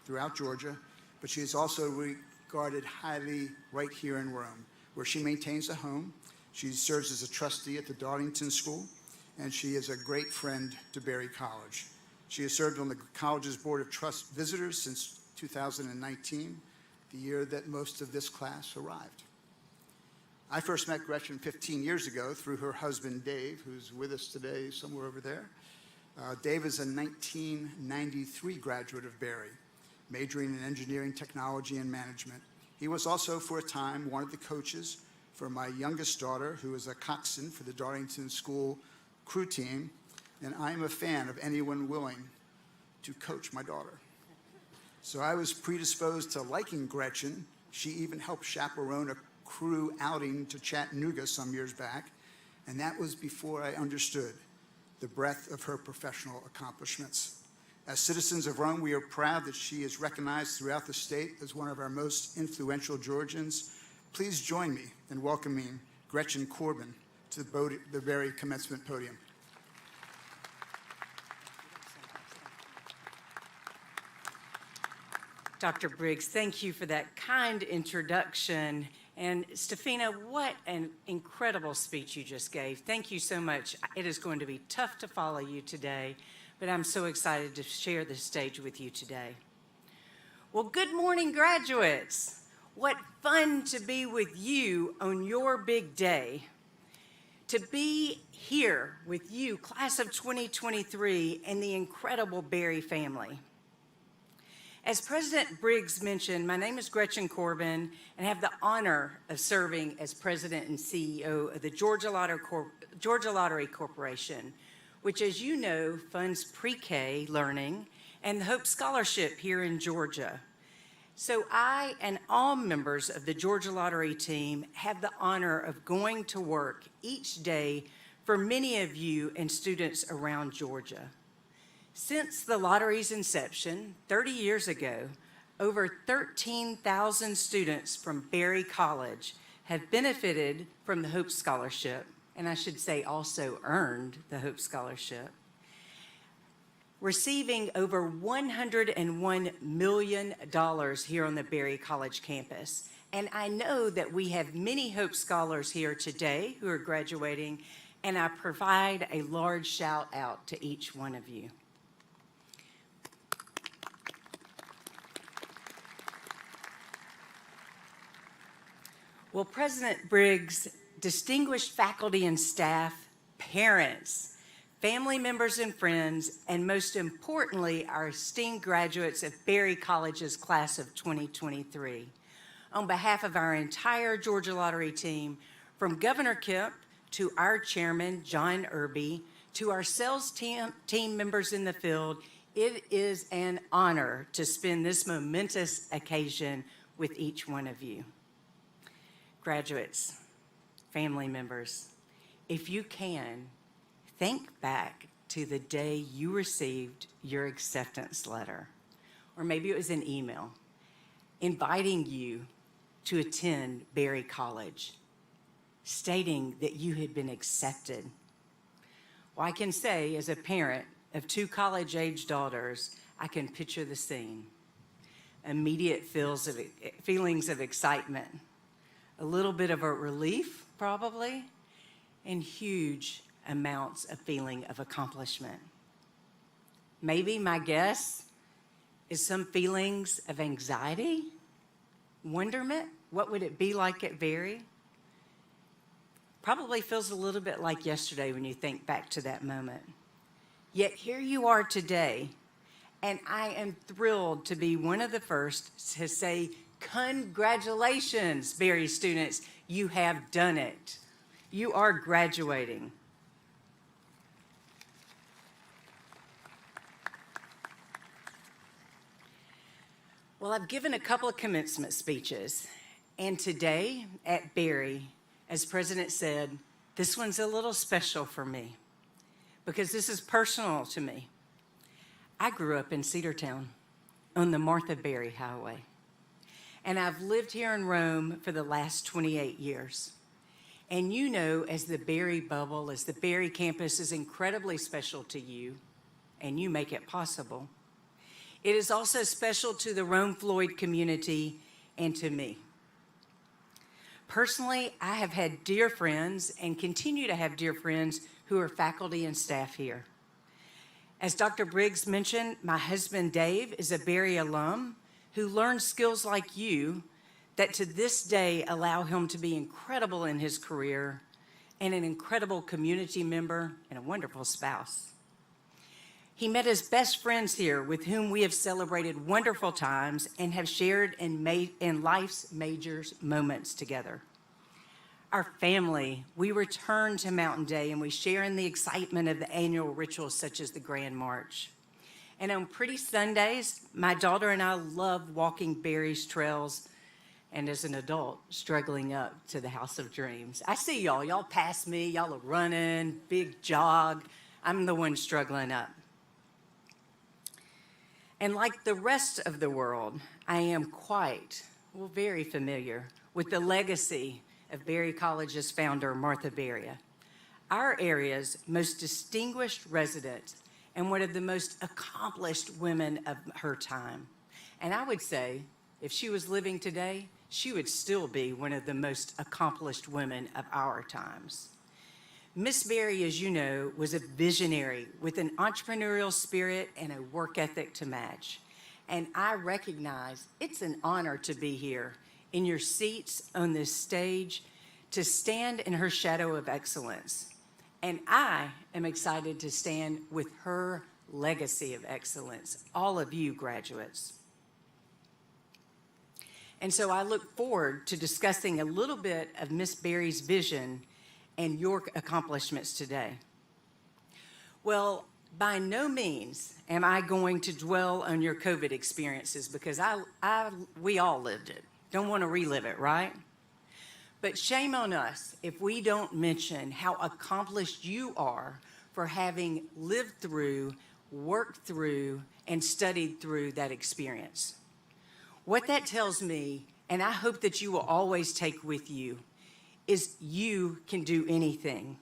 throughout Georgia, but she is also regarded highly right here in Rome, where she maintains a home. She serves as a trustee at the Darlington School, and she is a great friend to Berry College. She has served on the college's Board of Trust Visitors since 2019, the year that most of this class arrived. I first met Gretchen 15 years ago through her husband, Dave, who's with us today somewhere over there. Dave is a 1993 graduate of Berry, majoring in engineering, technology, and management. He was also, for a time, one of the coaches for my youngest daughter, who is a coxswain for the Darlington School crew team, and I'm a fan of anyone willing to coach my daughter. So I was predisposed to liking Gretchen. She even helped chaperone a crew outing to Chattanooga some years back, and that was before I understood the breadth of her professional accomplishments. As citizens of Rome, we are proud that she is recognized throughout the state as one of our most influential Georgians. Please join me in welcoming Gretchen Corbin to the Berry Commencement podium. Dr. Briggs, thank you for that kind introduction. And Stefina, what an incredible speech you just gave. Thank you so much. It is going to be tough to follow you today, but I'm so excited to share this stage with you today. Well, good morning, graduates. What fun to be with you on your big day. To be here with you, class of 2023, and the incredible Berry family. As President Briggs mentioned, my name is Gretchen Corbin, and I have the honor of serving as President and CEO of the Georgia Lottery Corporation, which, as you know, funds pre-K learning and the Hope Scholarship here in Georgia. So I and all members of the Georgia Lottery team have the honor of going to work each day for many of you and students around Georgia. Since the lottery's inception 30 years ago, over 13,000 students from Berry College have benefited from the Hope Scholarship, and I should say also earned the Hope Scholarship, receiving over $101 million here on the Berry College campus. And I know that we have many Hope Scholars here today who are graduating, and I provide a large shout out to each one of you. Well, President Briggs, distinguished faculty and staff, parents, family members and friends, and most importantly, our esteemed graduates of Berry College's class of 2023. On behalf of our entire Georgia Lottery team, from Governor Kemp to our chairman, John Irby, to our sales team members in the field, it is an honor to spend this momentous occasion with each one of you. Graduates, family members, if you can, think back to the day you received your acceptance letter, or maybe it was an email, inviting you to attend Berry College, stating that you had been accepted. Well, I can say, as a parent of 2 college-age daughters, I can picture the scene. Immediate feelings of excitement, a little bit of a relief, probably, and huge amounts of feeling of accomplishment. Maybe my guess is some feelings of anxiety, wonderment. What would it be like at Berry? Probably feels a little bit like yesterday when you think back to that moment. Yet here you are today, and I am thrilled to be one of the first to say, congratulations, Berry students, you have done it. You are graduating. Well, I've given a couple of commencement speeches, and today at Berry, as President said, this one's a little special for me because this is personal to me. I grew up in Cedartown on the Martha Berry Highway, and I've lived here in Rome for the last 28 years. And you know, as the Berry bubble, as the Berry campus is incredibly special to you, and you make it possible, it is also special to the Rome Floyd community and to me. Personally, I have had dear friends and continue to have dear friends who are faculty and staff here. As Dr. Briggs mentioned, my husband Dave is a Berry alum who learned skills like you that to this day allow him to be incredible in his career and an incredible community member and a wonderful spouse. He met his best friends here with whom we have celebrated wonderful times and have shared in life's major moments together. Our family, we return to Mountain Day and we share in the excitement of the annual rituals such as the Grand March. And on pretty Sundays, my daughter and I love walking Berry's trails, and as an adult, struggling up to the House of Dreams. I see y'all pass me, y'all are running, big jog. I'm the one struggling up. And like the rest of the world, I am very familiar with the legacy of Berry College's founder, Martha Berry, our area's most distinguished resident and one of the most accomplished women of her time. And I would say, if she was living today, she would still be one of the most accomplished women of our times. Miss Berry, as you know, was a visionary with an entrepreneurial spirit and a work ethic to match. And I recognize it's an honor to be here in your seats on this stage to stand in her shadow of excellence. And I am excited to stand with her legacy of excellence, all of you graduates. And so I look forward to discussing a little bit of Miss Berry's vision and your accomplishments today. Well, by no means am I going to dwell on your COVID experiences because we all lived it. Don't want to relive it, right? But shame on us if we don't mention how accomplished you are for having lived through, worked through, and studied through that experience. What that tells me, and I hope that you will always take with you, is you can do anything.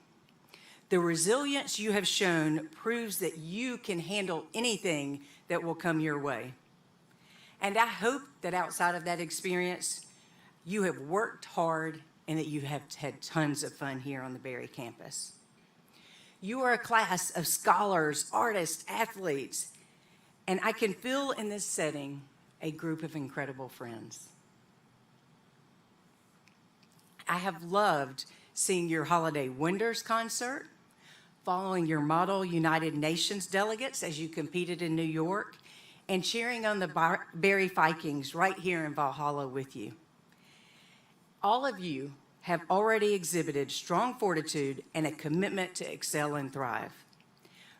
The resilience you have shown proves that you can handle anything that will come your way. And I hope that outside of that experience, you have worked hard and that you have had tons of fun here on the Berry campus. You are a class of scholars, artists, athletes, and I can feel in this setting a group of incredible friends. I have loved seeing your Holiday Wonders concert, following your Model United Nations delegates as you competed in New York, and cheering on the Berry Vikings right here in Valhalla with you. All of you have already exhibited strong fortitude and a commitment to excel and thrive.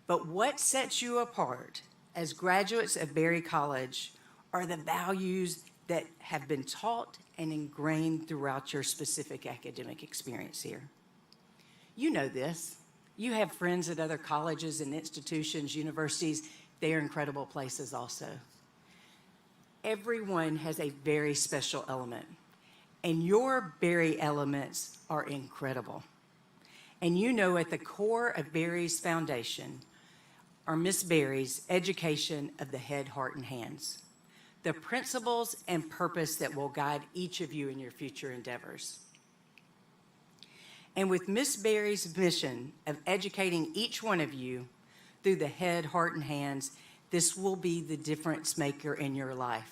But what sets you apart as graduates of Berry College are the values that have been taught and ingrained throughout your specific academic experience here. You know this. You have friends at other colleges and institutions, universities. They are incredible places also. Everyone has a very special element, and your Berry elements are incredible. And you know, at the core of Berry's foundation are Miss Berry's education of the head, heart, and hands, the principles and purpose that will guide each of you in your future endeavors. And with Miss Berry's mission of educating each one of you through the head, heart, and hands, this will be the difference maker in your life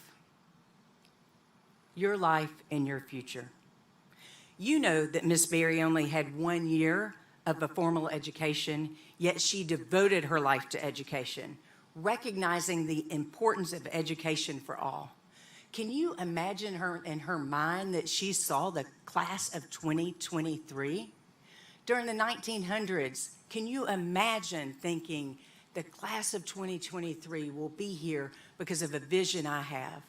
and your future. You know that Miss Berry only had 1 year of a formal education, yet she devoted her life to education, recognizing the importance of education for all. Can you imagine her in her mind that she saw the class of 2023? During the 1900s, can you imagine thinking the class of 2023 will be here because of a vision I have?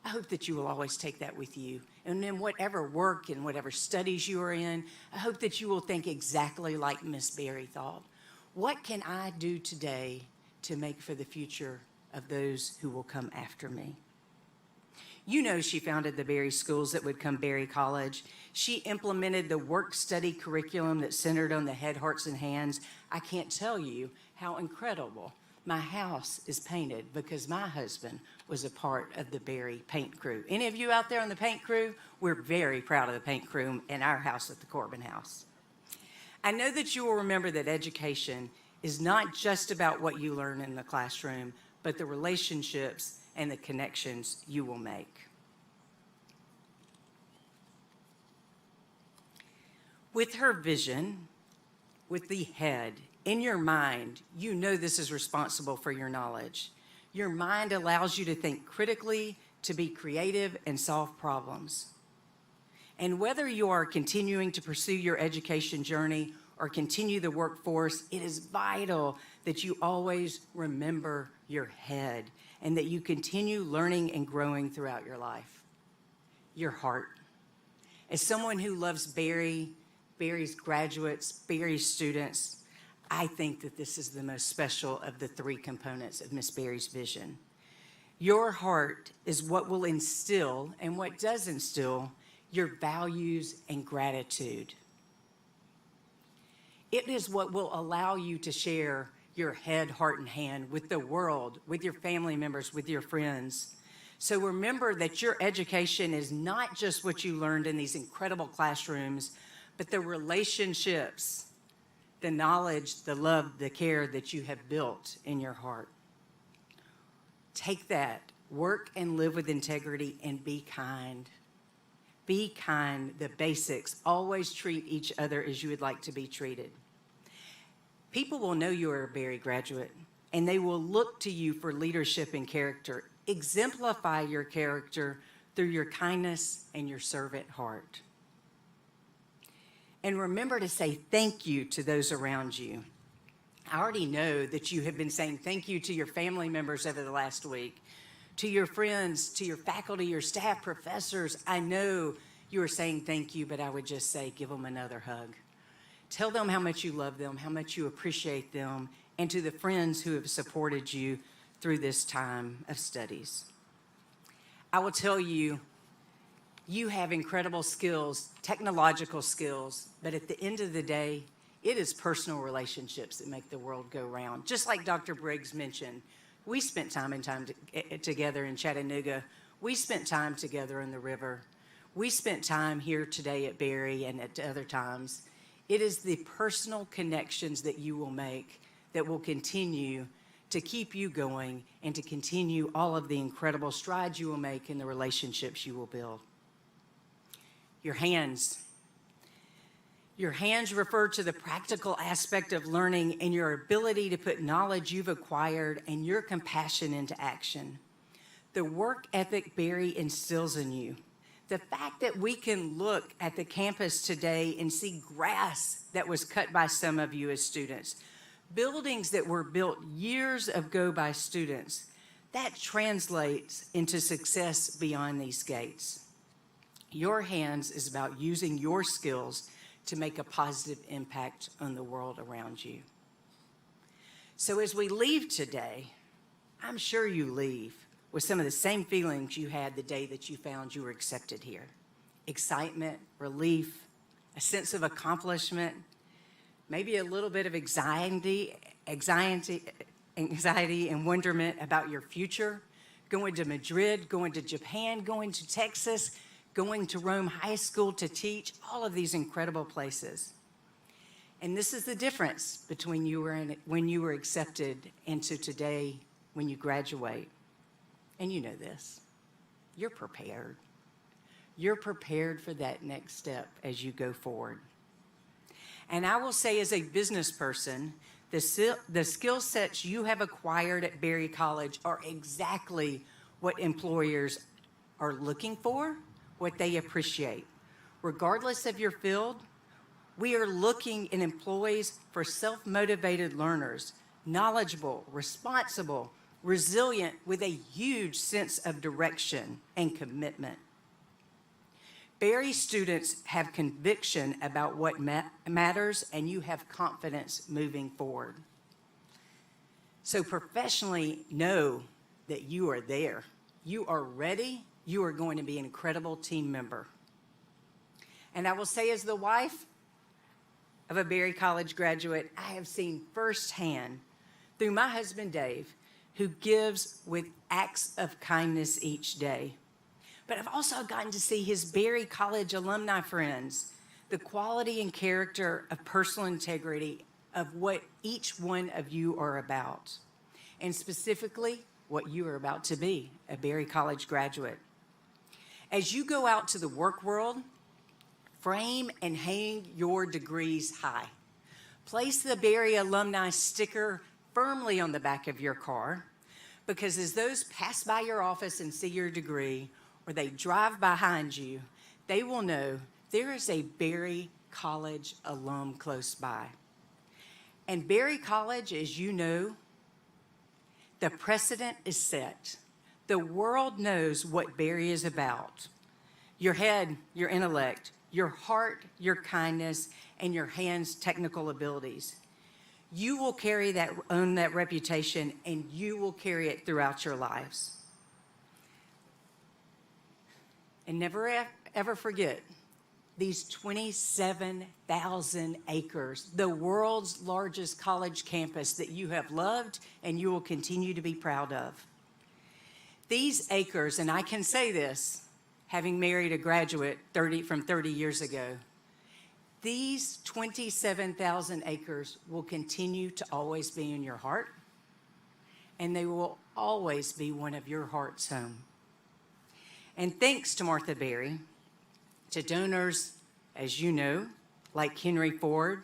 I hope that you will always take that with you. And in whatever work and whatever studies you are in, I hope that you will think exactly like Miss Berry thought. What can I do today to make for the future of those who will come after me? You know, she founded the Berry schools that would become Berry College. She implemented the work-study curriculum that centered on the head, hearts, and hands. I can't tell you how incredible. My house is painted because my husband was a part of the Berry paint crew. Any of you out there on the paint crew? We're very proud of the paint crew in our house at the Corbin House. I know that you will remember that education is not just about what you learn in the classroom, but the relationships and the connections you will make. With her vision, with the head, in your mind, you know this is responsible for your knowledge. Your mind allows you to think critically, to be creative, and solve problems. And whether you are continuing to pursue your education journey or continue the workforce, it is vital that you always remember your head and that you continue learning and growing throughout your life. Your heart. As someone who loves Berry's graduates, Berry's students, I think that this is the most special of the three components of Miss Berry's vision. Your heart is what will instill, and what does instill, your values and gratitude. It is what will allow you to share your head, heart, and hand with the world, with your family members, with your friends. So remember that your education is not just what you learned in these incredible classrooms, but the relationships, the knowledge, the love, the care that you have built in your heart. Take that, work and live with integrity, and be kind. Be kind, the basics. Always treat each other as you would like to be treated. People will know you are a Berry graduate, and they will look to you for leadership and character. Exemplify your character through your kindness and your servant heart. And remember to say thank you to those around you. I already know that you have been saying thank you to your family members over the last week, to your friends, to your faculty, your staff, professors. I know you are saying thank you, but I would just say give them another hug. Tell them how much you love them, how much you appreciate them, and to the friends who have supported you through this time of studies. I will tell you, you have incredible skills, technological skills, but at the end of the day, it is personal relationships that make the world go round. Just like Dr. Briggs mentioned, we spent time together in Chattanooga. We spent time together in the river. We spent time here today at Berry and at other times. It is the personal connections that you will make that will continue to keep you going and to continue all of the incredible strides you will make in the relationships you will build. Your hands. Your hands refer to the practical aspect of learning and your ability to put knowledge you've acquired and your compassion into action. The work ethic Berry instills in you. The fact that we can look at the campus today and see grass that was cut by some of you as students, buildings that were built years ago by students, that translates into success beyond these gates. Your hands is about using your skills to make a positive impact on the world around you. So as we leave today, I'm sure you leave with some of the same feelings you had the day that you found you were accepted here. Excitement, relief, a sense of accomplishment, maybe a little bit of anxiety and wonderment about your future, going to Madrid, going to Japan, going to Texas, going to Rome High School to teach, all of these incredible places. And this is the difference between when you were accepted and to today when you graduate. And you know this, you're prepared. You're prepared for that next step as you go forward. And I will say, as a business person, the skill sets you have acquired at Berry College are exactly what employers are looking for, what they appreciate. Regardless of your field, we are looking in employees for self-motivated learners, knowledgeable, responsible, resilient, with a huge sense of direction and commitment. Berry students have conviction about what matters, and you have confidence moving forward. So professionally, know that you are there. You are ready. You are going to be an incredible team member. And I will say, as the wife of a Berry College graduate, I have seen firsthand through my husband, Dave, who gives with acts of kindness each day. But I've also gotten to see his Berry College alumni friends, the quality and character of personal integrity of what each one of you are about, and specifically what you are about to be, a Berry College graduate. As you go out to the work world, frame and hang your degrees high. Place the Berry alumni sticker firmly on the back of your car, because as those pass by your office and see your degree, or they drive behind you, they will know there is a Berry College alum close by. And Berry College, as you know, the precedent is set. The world knows what Berry is about. Your head, your intellect, your heart, your kindness, and your hands' technical abilities. You will own that reputation, and you will carry it throughout your lives. And never ever forget these 27,000 acres, the world's largest college campus that you have loved and you will continue to be proud of. These acres, and I can say this, having married a graduate from 30 years ago, these 27,000 acres will continue to always be in your heart, and they will always be one of your heart's home. And thanks to Martha Berry, to donors, as you know, like Henry Ford,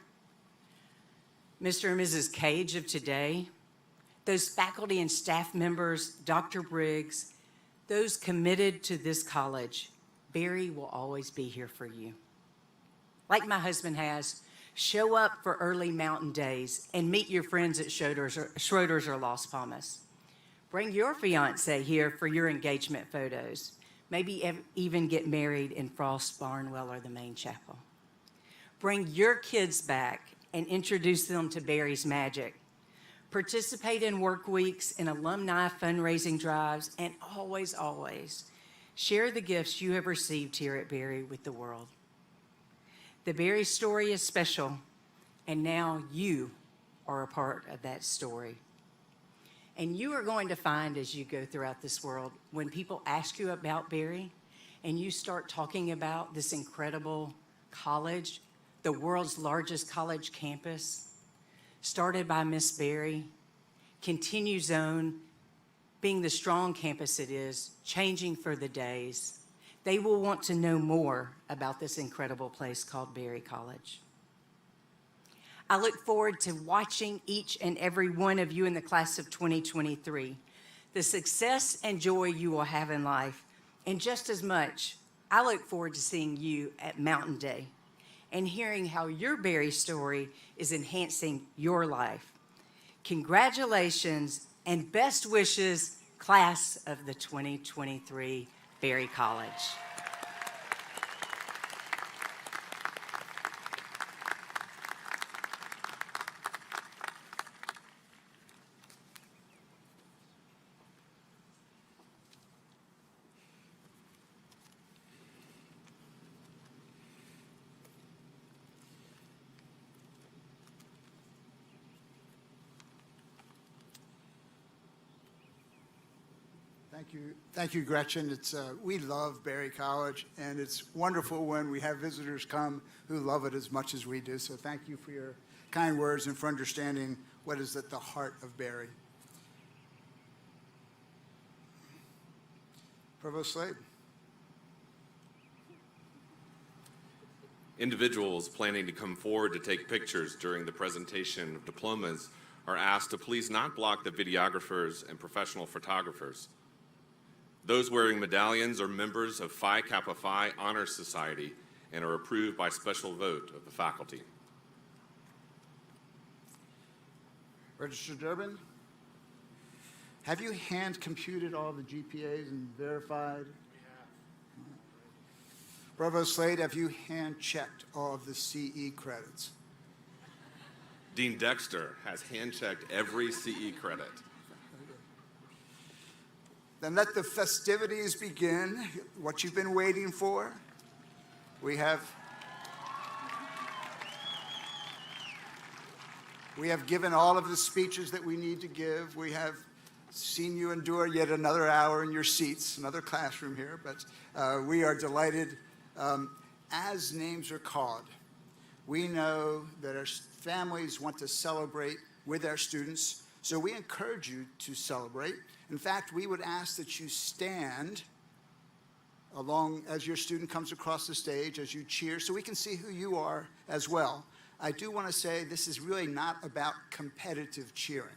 Mr. and Mrs. Cage of today, those faculty and staff members, Dr. Briggs, those committed to this college, Berry will always be here for you. Like my husband has, show up for early mountain days and meet your friends at Schroeder's or Las Palmas. Bring your fiance here for your engagement photos. Maybe even get married in Frost Barnwell or the main chapel. Bring your kids back and introduce them to Berry's magic. Participate in work weeks and alumni fundraising drives, and always, always share the gifts you have received here at Berry with the world. The Berry story is special, and now you are a part of that story. And you are going to find, as you go throughout this world, when people ask you about Berry and you start talking about this incredible college, the world's largest college campus, started by Miss Berry, continues on being the strong campus it is, changing for the days. They will want to know more about this incredible place called Berry College. I look forward to watching each and every one of you in the class of 2023, the success and joy you will have in life, and just as much, I look forward to seeing you at Mountain Day and hearing how your Berry story is enhancing your life. Congratulations and best wishes, class of the 2023 Berry College. Thank you, Gretchen. We love Berry College, and it's wonderful when we have visitors come who love it as much as we do. So thank you for your kind words and for understanding what is at the heart of Berry. Provost Slade. Individuals planning to come forward to take pictures during the presentation of diplomas are asked to please not block the videographers and professional photographers. Those wearing medallions are members of Phi Kappa Phi Honor Society and are approved by special vote of the faculty. Registered Durbin. Have you hand computed all the GPAs and verified? Provost Slade, have you hand checked all of the CE credits? Dean Dexter has hand-checked every CE credit. Then let the festivities begin, what you've been waiting for. We have given all of the speeches that we need to give. We have seen you endure yet another hour in your seats, another classroom here, but we are delighted. As names are called, we know that our families want to celebrate with our students, so we encourage you to celebrate. In fact, we would ask that you stand along as your student comes across the stage, as you cheer, so we can see who you are as well. I do want to say this is really not about competitive cheering.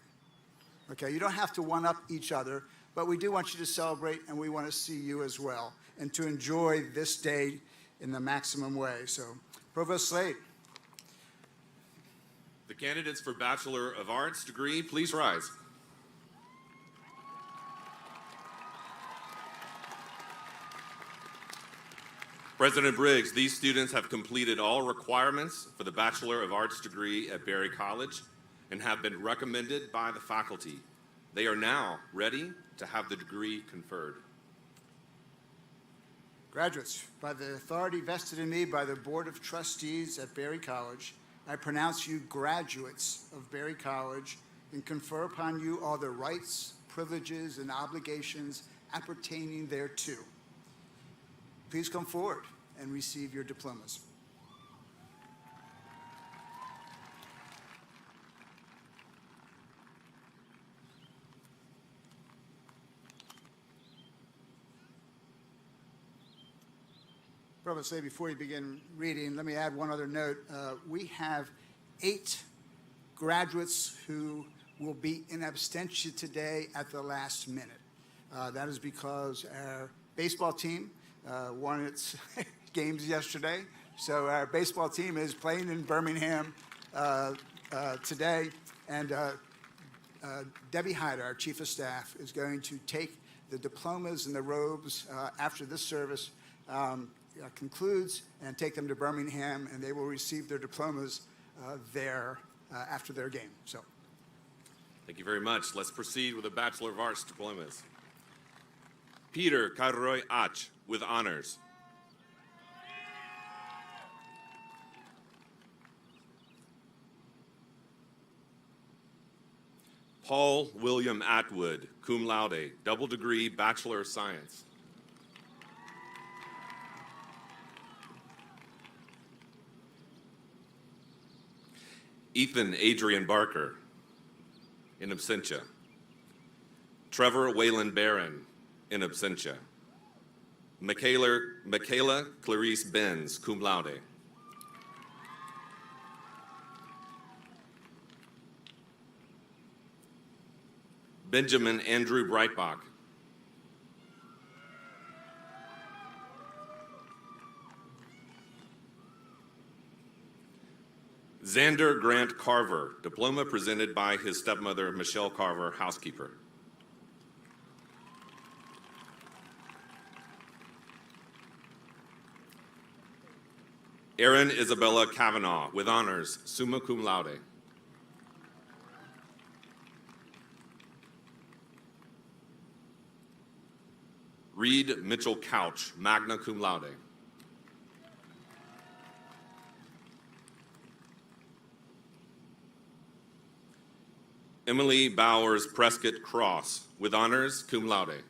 Okay, you don't have to one-up each other, but we do want you to celebrate, and we want to see you as well, and to enjoy this day in the maximum way. So, Provost Slade. The candidates for Bachelor of Arts degree, please rise. President Briggs, these students have completed all requirements for the Bachelor of Arts degree at Berry College and have been recommended by the faculty. They are now ready to have the degree conferred. Graduates, by the authority vested in me by the Board of Trustees at Berry College, I pronounce you graduates of Berry College and confer upon you all the rights, privileges, and obligations appertaining thereto. Please come forward and receive your diplomas. Provost Slade, before you begin reading, let me add one other note. We have 8 graduates who will be in absentia today at the last minute. That is because our baseball team won its games yesterday. So our baseball team is playing in Birmingham today. And Debbie Hyder, our Chief of Staff, is going to take the diplomas and the robes after this service concludes and take them to Birmingham, and they will receive their diplomas there after their game. So, Thank you very much. Let's proceed with the Bachelor of Arts diplomas. Peter Carroy Ach with honors. Paul William Atwood, cum laude, double degree Bachelor of Science. Ethan Adrian Barker, in absentia. Trevor Wayland Barron, in absentia. Michaela Clarice Benz, cum laude. Benjamin Andrew Breitbach. Xander Grant Carver, diploma presented by his stepmother, Michelle Carver, housekeeper. Erin Isabella Kavanaugh, with honors, summa cum laude. Reed Mitchell Couch, magna cum laude. Emily Bowers Prescott Cross, with honors, cum laude.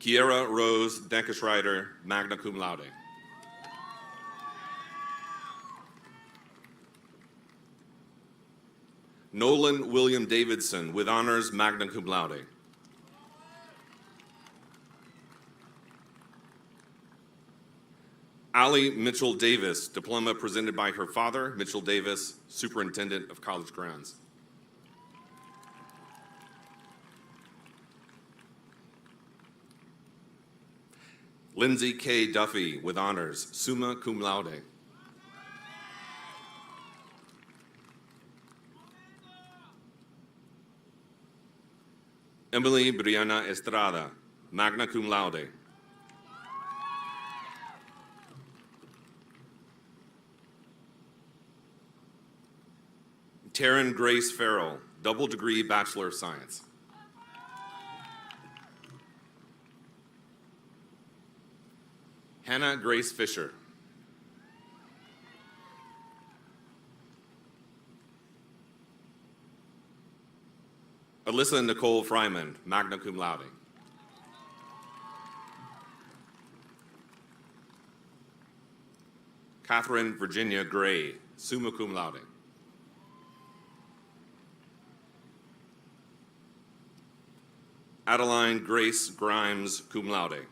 Kiera Rose Deckeschreider, magna cum laude. Nolan William Davidson, with honors, magna cum laude. Allie Mitchell Davis, diploma presented by her father, Mitchell Davis, Superintendent of College Grounds. Lindsay K. Duffy, with honors, summa cum laude. Emily Brianna Estrada, magna cum laude. Taryn Grace Farrell, double degree Bachelor of Science. Hannah Grace Fisher. Alyssa Nicole Fryman, magna cum laude. Catherine Virginia Gray, summa cum laude. Adeline Grace Grimes, cum laude.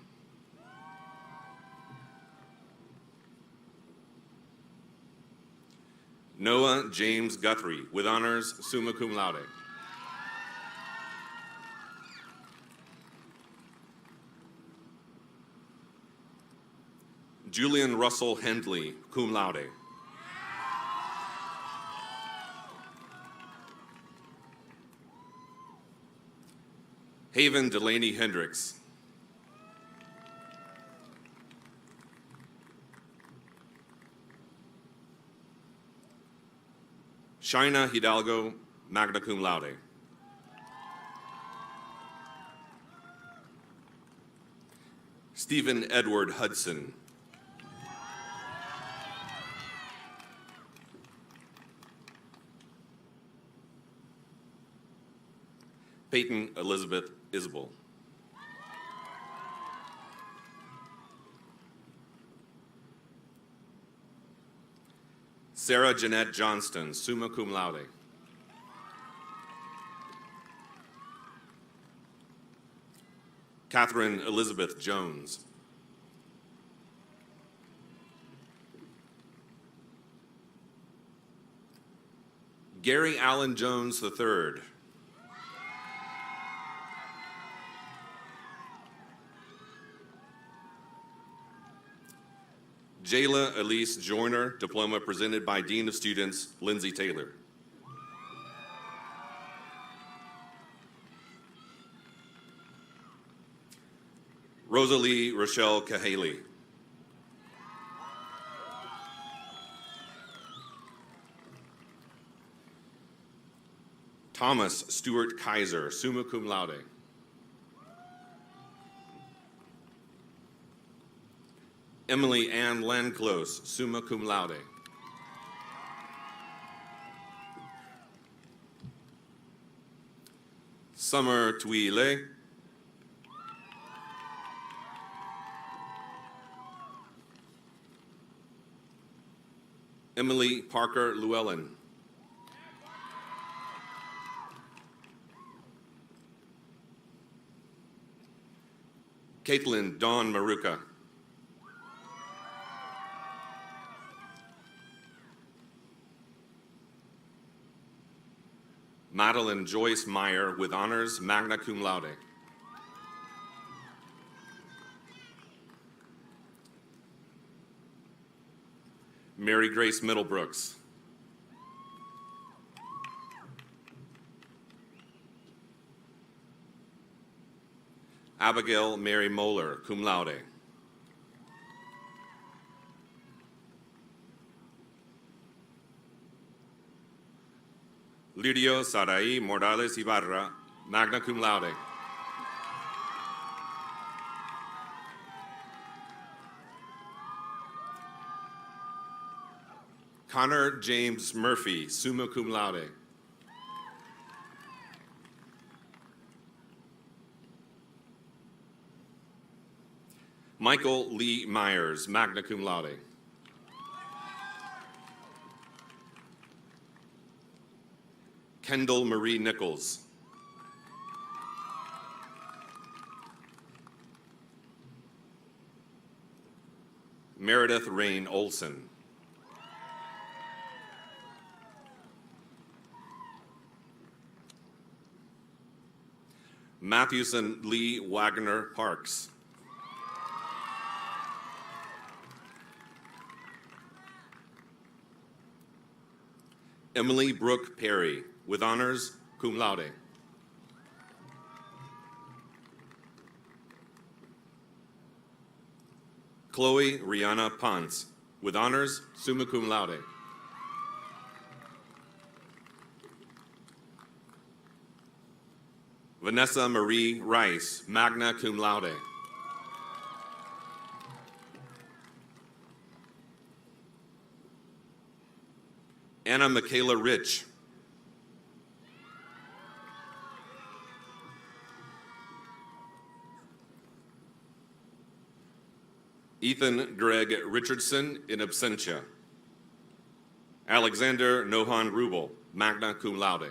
Noah James Guthrie, with honors, summa cum laude. Julian Russell Hendley, cum laude. Haven Delaney Hendricks. Shaina Hidalgo, magna cum laude. Stephen Edward Hudson. Peyton Elizabeth Isbell. Sarah Jeanette Johnston, summa cum laude. Catherine Elizabeth Jones. Gary Allen Jones III. Jayla Elise Joyner, diploma presented by Dean of Students, Lindsay Taylor. Rosalie Rochelle Cahaley. Thomas Stewart Kaiser, summa cum laude. Emily Ann Landclose, summa cum laude. Summer Tuile. Emily Parker Llewellyn. Caitlin Dawn Maruka. Madeline Joyce Meyer, with honors, magna cum laude. Mary Grace Middlebrooks. Abigail Mary Moeller, cum laude. Lidio Sarai Morales Ibarra, magna cum laude. Connor James Murphy, summa cum laude. Michael Lee Myers, magna cum laude. Kendall Marie Nichols. Meredith Rain Olson. Matthewson Lee Wagner Parks. Emily Brooke Perry, with honors, cum laude. Chloe Rihanna Ponce, with honors, summa cum laude. Vanessa Marie Rice, magna cum laude. Anna Michaela Rich. Ethan Greg Richardson, in absentia. Alexander Nohan Rubel, magna cum laude.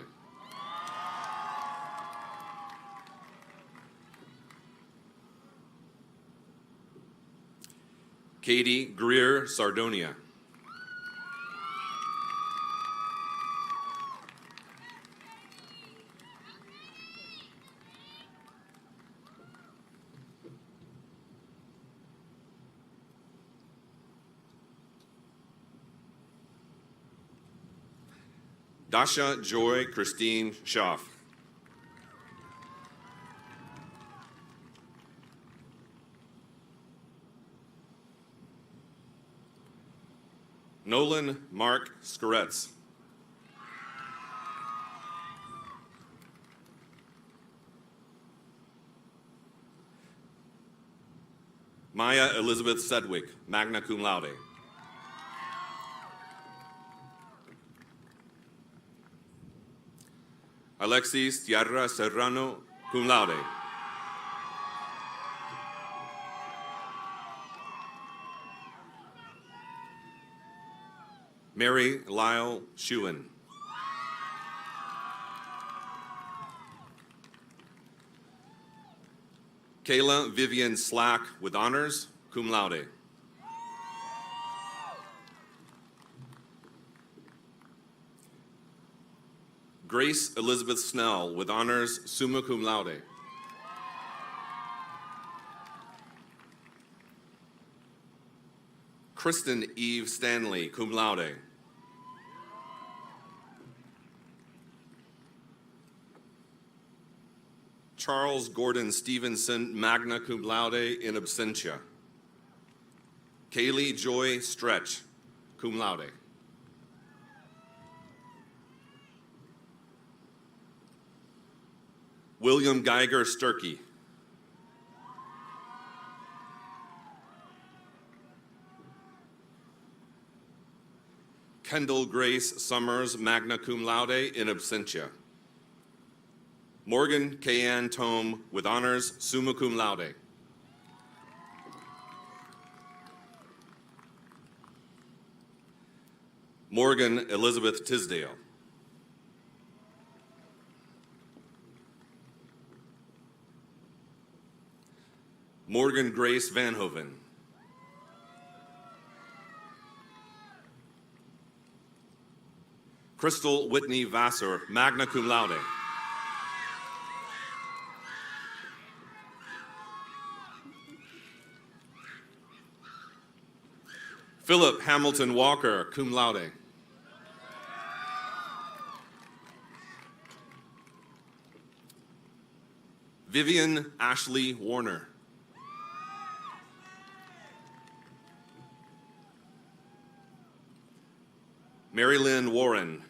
Katie Greer Sardonia. Dasha Joy Christine Schaff. Nolan Mark Skoretz. Maya Elizabeth Sedgwick, magna cum laude. Alexis Tierra Serrano, cum laude. Mary Lyle Schuin. Kayla Vivian Slack, with honors, cum laude. Grace Elizabeth Snell, with honors, summa cum laude. Kristen Eve Stanley, cum laude. Charles Gordon Stevenson, magna cum laude, in absentia. Kaylee Joy Stretch, cum laude. William Geiger Sturkey. Kendall Grace Summers, magna cum laude, in absentia. Morgan Kayan Tome, with honors, summa cum laude. Morgan Elizabeth Tisdale. Morgan Grace Vanhoven. Crystal Whitney Vassar, magna cum laude. Philip Hamilton Walker, cum laude. Vivian Ashley Warner. Mary Lynn Warren.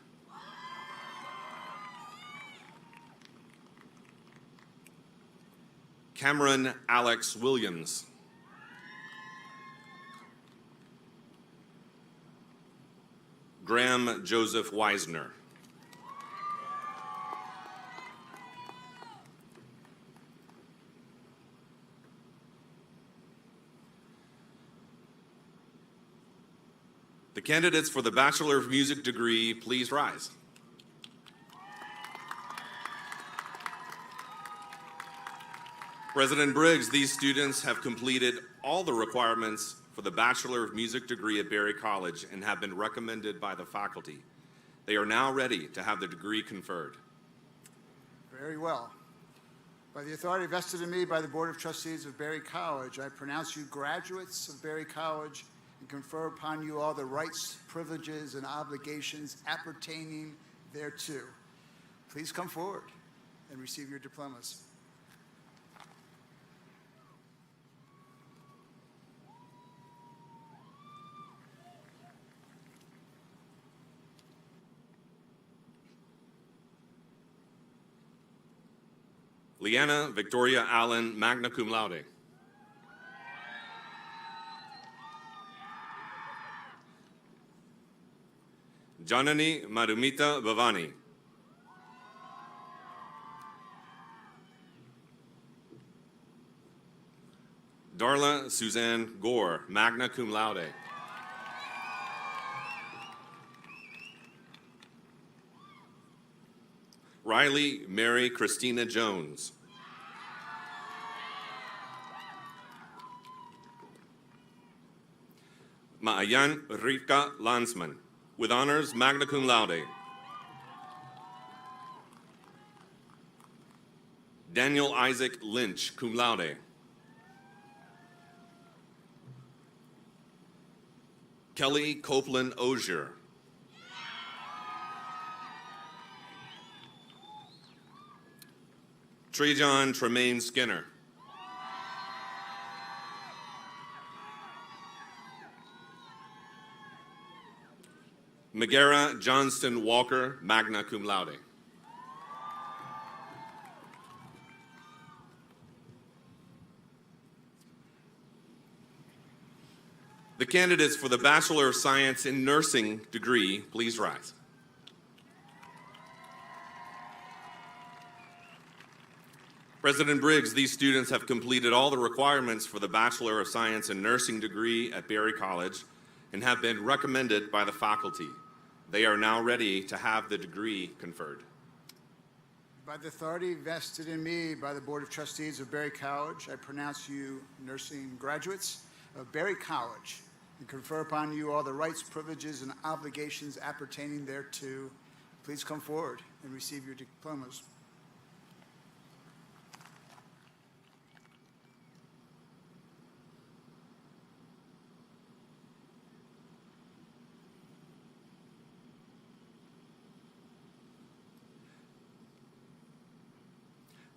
Cameron Alex Williams. Graham Joseph Weisner. The candidates for the Bachelor of Music degree, please rise. President Briggs, these students have completed all the requirements for the Bachelor of Music degree at Berry College and have been recommended by the faculty. They are now ready to have the degree conferred. Very well. By the authority vested in me by the Board of Trustees of Berry College, I pronounce you graduates of Berry College and confer upon you all the rights, privileges, and obligations appertaining thereto. Please come forward and receive your diplomas. Leanna Victoria Allen, magna cum laude. Janani Madhumita Bhavani. Darla Suzanne Gore, magna cum laude. Riley Mary Christina Jones. Maayan Rivka Landsman, with honors, magna cum laude. Daniel Isaac Lynch, cum laude. Kelly Copeland Ozier. Trajan Tremaine Skinner. Megara Johnston Walker, magna cum laude. The candidates for the Bachelor of Science in Nursing degree, please rise. President Briggs, these students have completed all the requirements for the Bachelor of Science in Nursing degree at Berry College and have been recommended by the faculty. They are now ready to have the degree conferred. By the authority vested in me by the Board of Trustees of Berry College, I pronounce you nursing graduates of Berry College and confer upon you all the rights, privileges, and obligations appertaining thereto. Please come forward and receive your diplomas.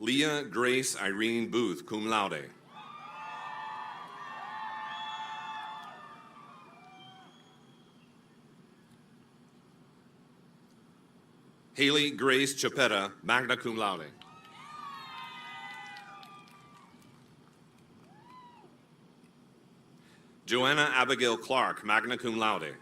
Leah Grace Irene Booth, cum laude. Haley Grace Chapetta, magna cum laude. Joanna Abigail Clark, magna cum laude.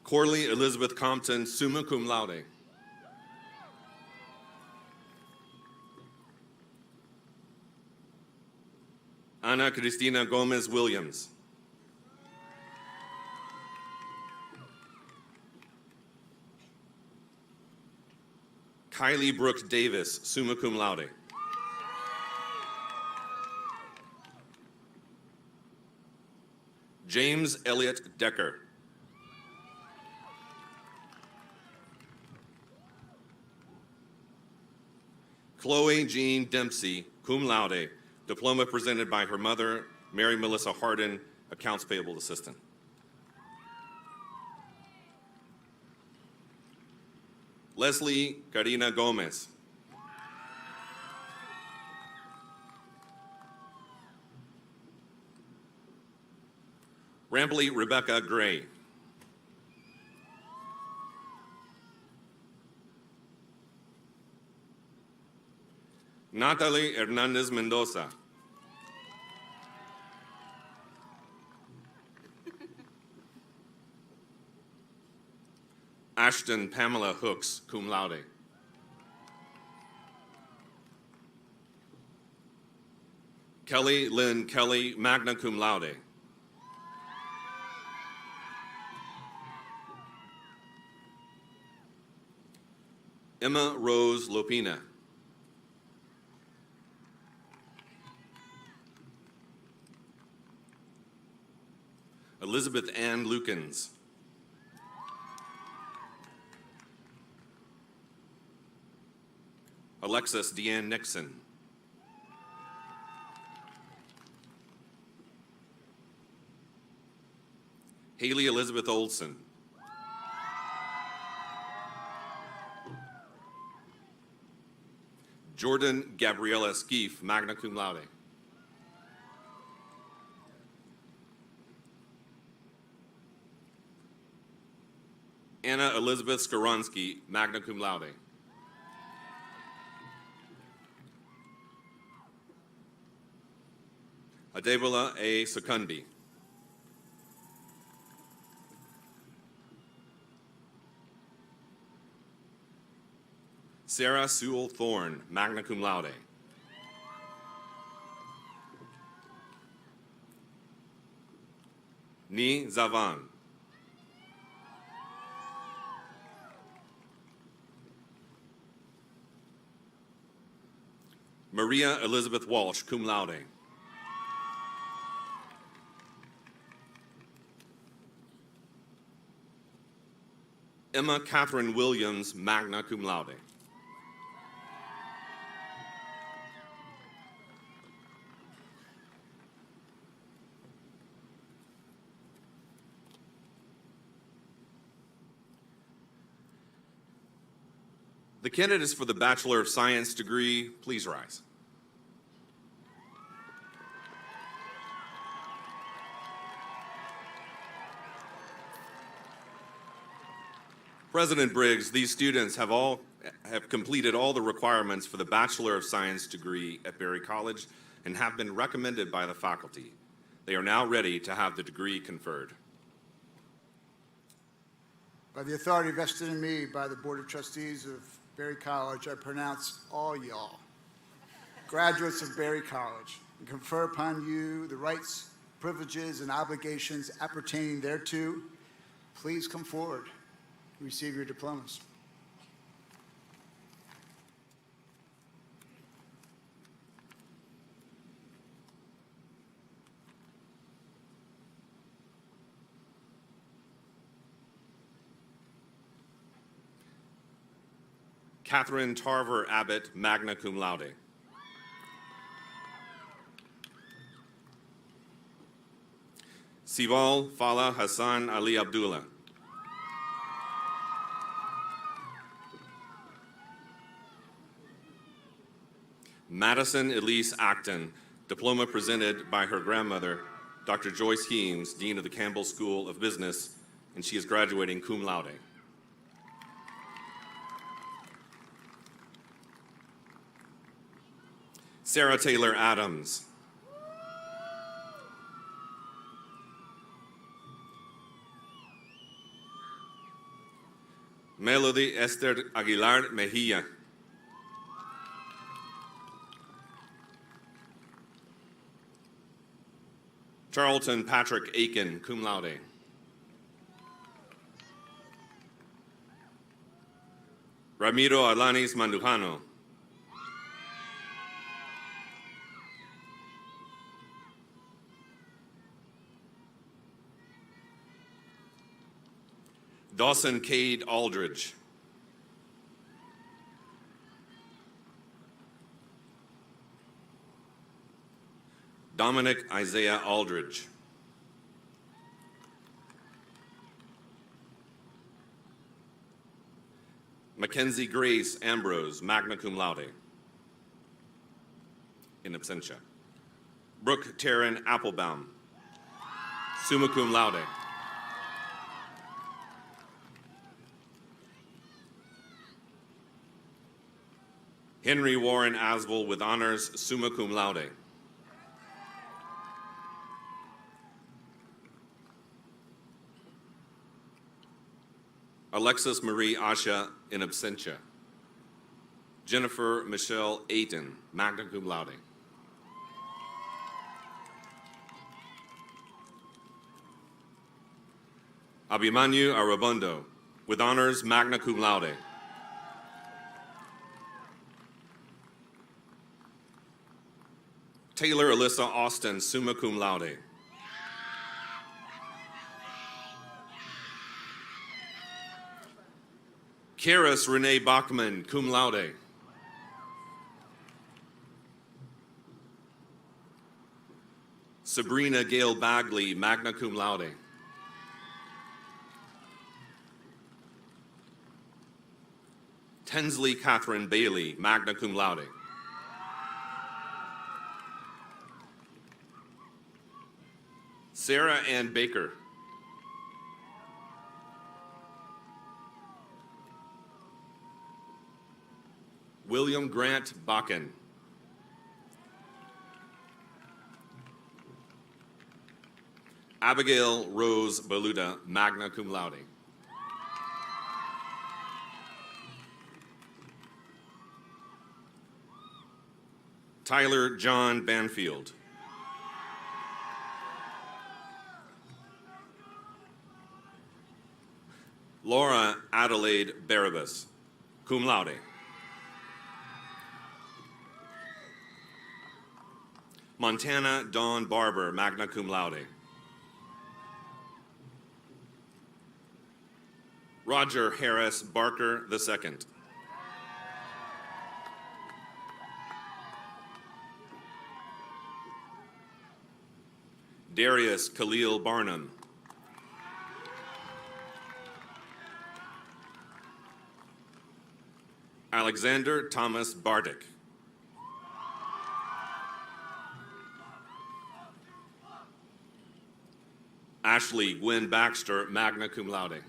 Corley Elizabeth Compton, summa cum laude. Ana Cristina Gomez Williams. Kylie Brooks Davis, summa cum laude. James Elliott Decker. Chloe Jean Dempsey, cum laude, diploma presented by her mother, Mary Melissa Hardin, Accounts Payable Assistant. Leslie Karina Gomez. Rampley Rebecca Gray. Natalie Hernandez Mendoza. Ashton Pamela Hooks, cum laude. Kelly Lynn Kelly, magna cum laude. Emma Rose Lopina. Elizabeth Ann Lukens. Alexis Deanne Nixon. Haley Elizabeth Olson. Jordan Gabriella Skeef, magna cum laude. Anna Elizabeth Skoronsky, magna cum laude. Adebola A. Secundi. Sarah Sewell Thorne, magna cum laude. Ni Zavan. Maria Elizabeth Walsh, cum laude. Emma Catherine Williams, magna cum laude. The candidates for the Bachelor of Science degree, please rise. President Briggs, these students have completed all the requirements for the Bachelor of Science degree at Berry College and have been recommended by the faculty. They are now ready to have the degree conferred. By the authority vested in me by the Board of Trustees of Berry College, I pronounce all y'all graduates of Berry College and confer upon you the rights, privileges, and obligations appertaining thereto. Please come forward and receive your diplomas. Catherine Tarver Abbott, magna cum laude. Sival Fala Hassan Ali Abdullah. Madison Elise Acton, diploma presented by her grandmother, Dr. Joyce Heems, Dean of the Campbell School of Business, and she is graduating cum laude. Sarah Taylor Adams. Melody Esther Aguilar Mejia. Charlton Patrick Aiken, cum laude. Ramiro Alanis Mandujano. Dawson Cade Aldridge. Dominic Isaiah Aldridge. Mackenzie Grace Ambrose, magna cum laude. In absentia. Brooke Taryn Applebaum, summa cum laude. Henry Warren Asvel with honors, summa cum laude. Alexis Marie Asha, in absentia. Jennifer Michelle Ayton, magna cum laude. Abimanyu Arabundo, with honors, magna cum laude. Taylor Alyssa Austin, summa cum laude. Karis Renee Bachman, cum laude. Sabrina Gail Bagley, magna cum laude. Tensley Catherine Bailey, magna cum laude. Sarah Ann Baker. William Grant Bakken. Abigail Rose Baluda, magna cum laude. Tyler John Banfield. Laura Adelaide Barabas, cum laude. Montana Dawn Barber, magna cum laude. Roger Harris Barker II. Darius Khalil Barnum. Alexander Thomas Bardick. Ashley Gwen Baxter, magna cum laude.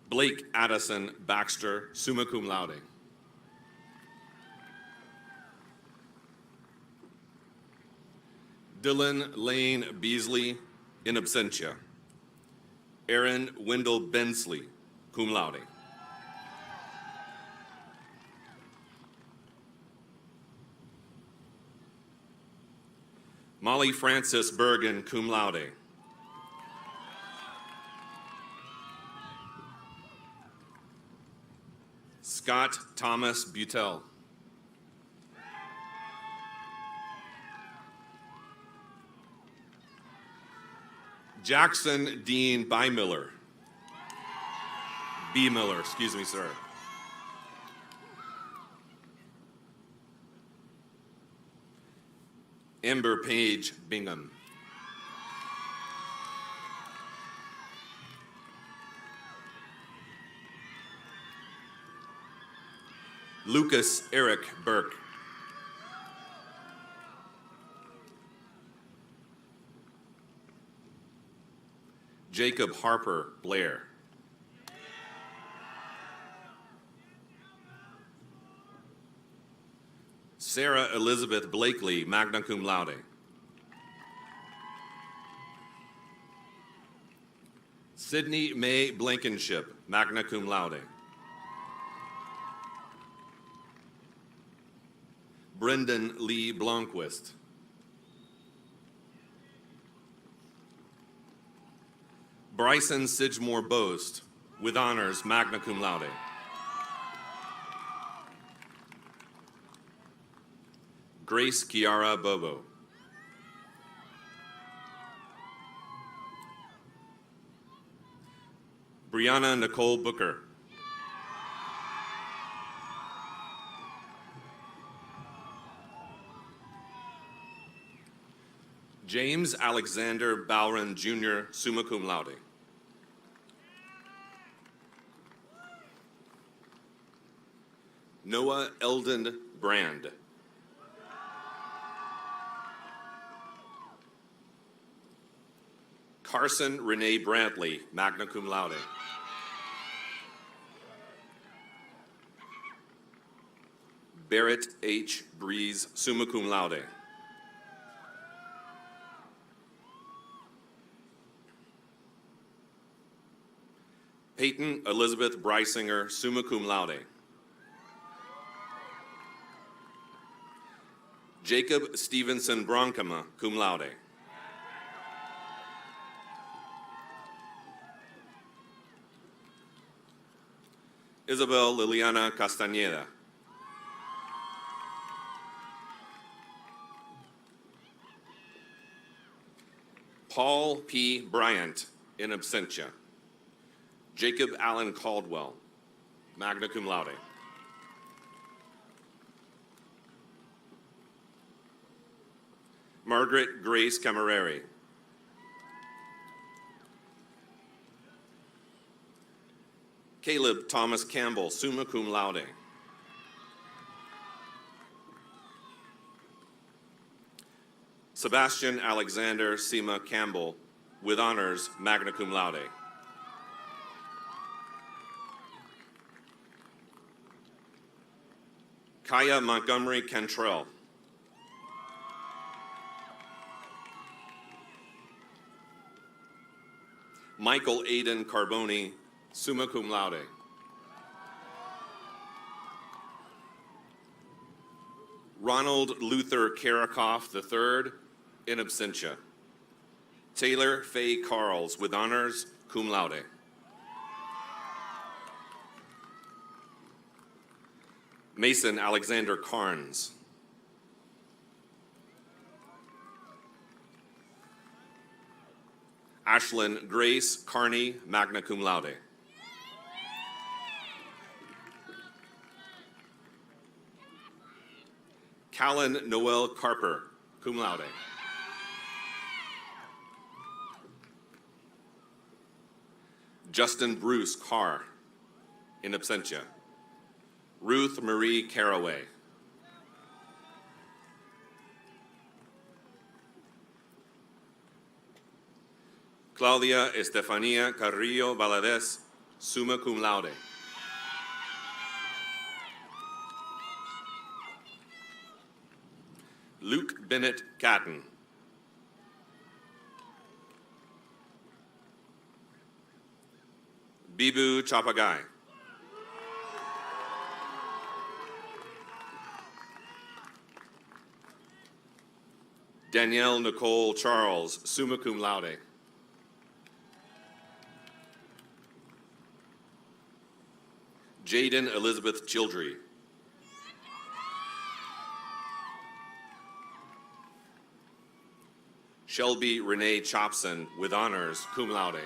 Blake Addison Baxter, summa cum laude. Dylan Lane Beasley, in absentia. Aaron Wendell Bensley, cum laude. Molly Frances Bergen, cum laude. Scott Thomas Butel. Jackson Dean Bymiller. B. Miller, excuse me, sir. Amber Page Bingham. Lucas Eric Burke. Jacob Harper Blair. Sarah Elizabeth Blakely, magna cum laude. Sydney May Blankenship, magna cum laude. Brendan Lee Blomquist. Bryson Sidgmore Boast, with honors, magna cum laude. Grace Kiara Bobo. Brianna Nicole Booker. James Alexander Bowron Jr., summa cum laude. Noah Eldon Brand. Carson Renee Brantley, magna cum laude. Barrett H. Breeze, summa cum laude. Peyton Elizabeth Brysinger, summa cum laude. Jacob Stevenson Bronkema, cum laude. Isabel Liliana Castañeda. Paul P. Bryant, in absentia. Jacob Allen Caldwell, magna cum laude. Margaret Grace Camerari. Caleb Thomas Campbell, summa cum laude. Sebastian Alexander Sima Campbell, with honors, magna cum laude. Kaya Montgomery Cantrell. Michael Aiden Carboni, summa cum laude. Ronald Luther Karakoff III, in absentia. Taylor Faye Carls, with honors, cum laude. Mason Alexander Carnes. Ashlyn Grace Carney, magna cum laude. Callan Noel Carper, cum laude. Justin Bruce Carr, in absentia. Ruth Marie Caraway. Claudia Estefania Carrillo Valadez, summa cum laude. Luke Bennett Catton. Bibu Chapagai. Danielle Nicole Charles, summa cum laude. Jaden Elizabeth Childry. Shelby Renee Chopson, with honors, cum laude.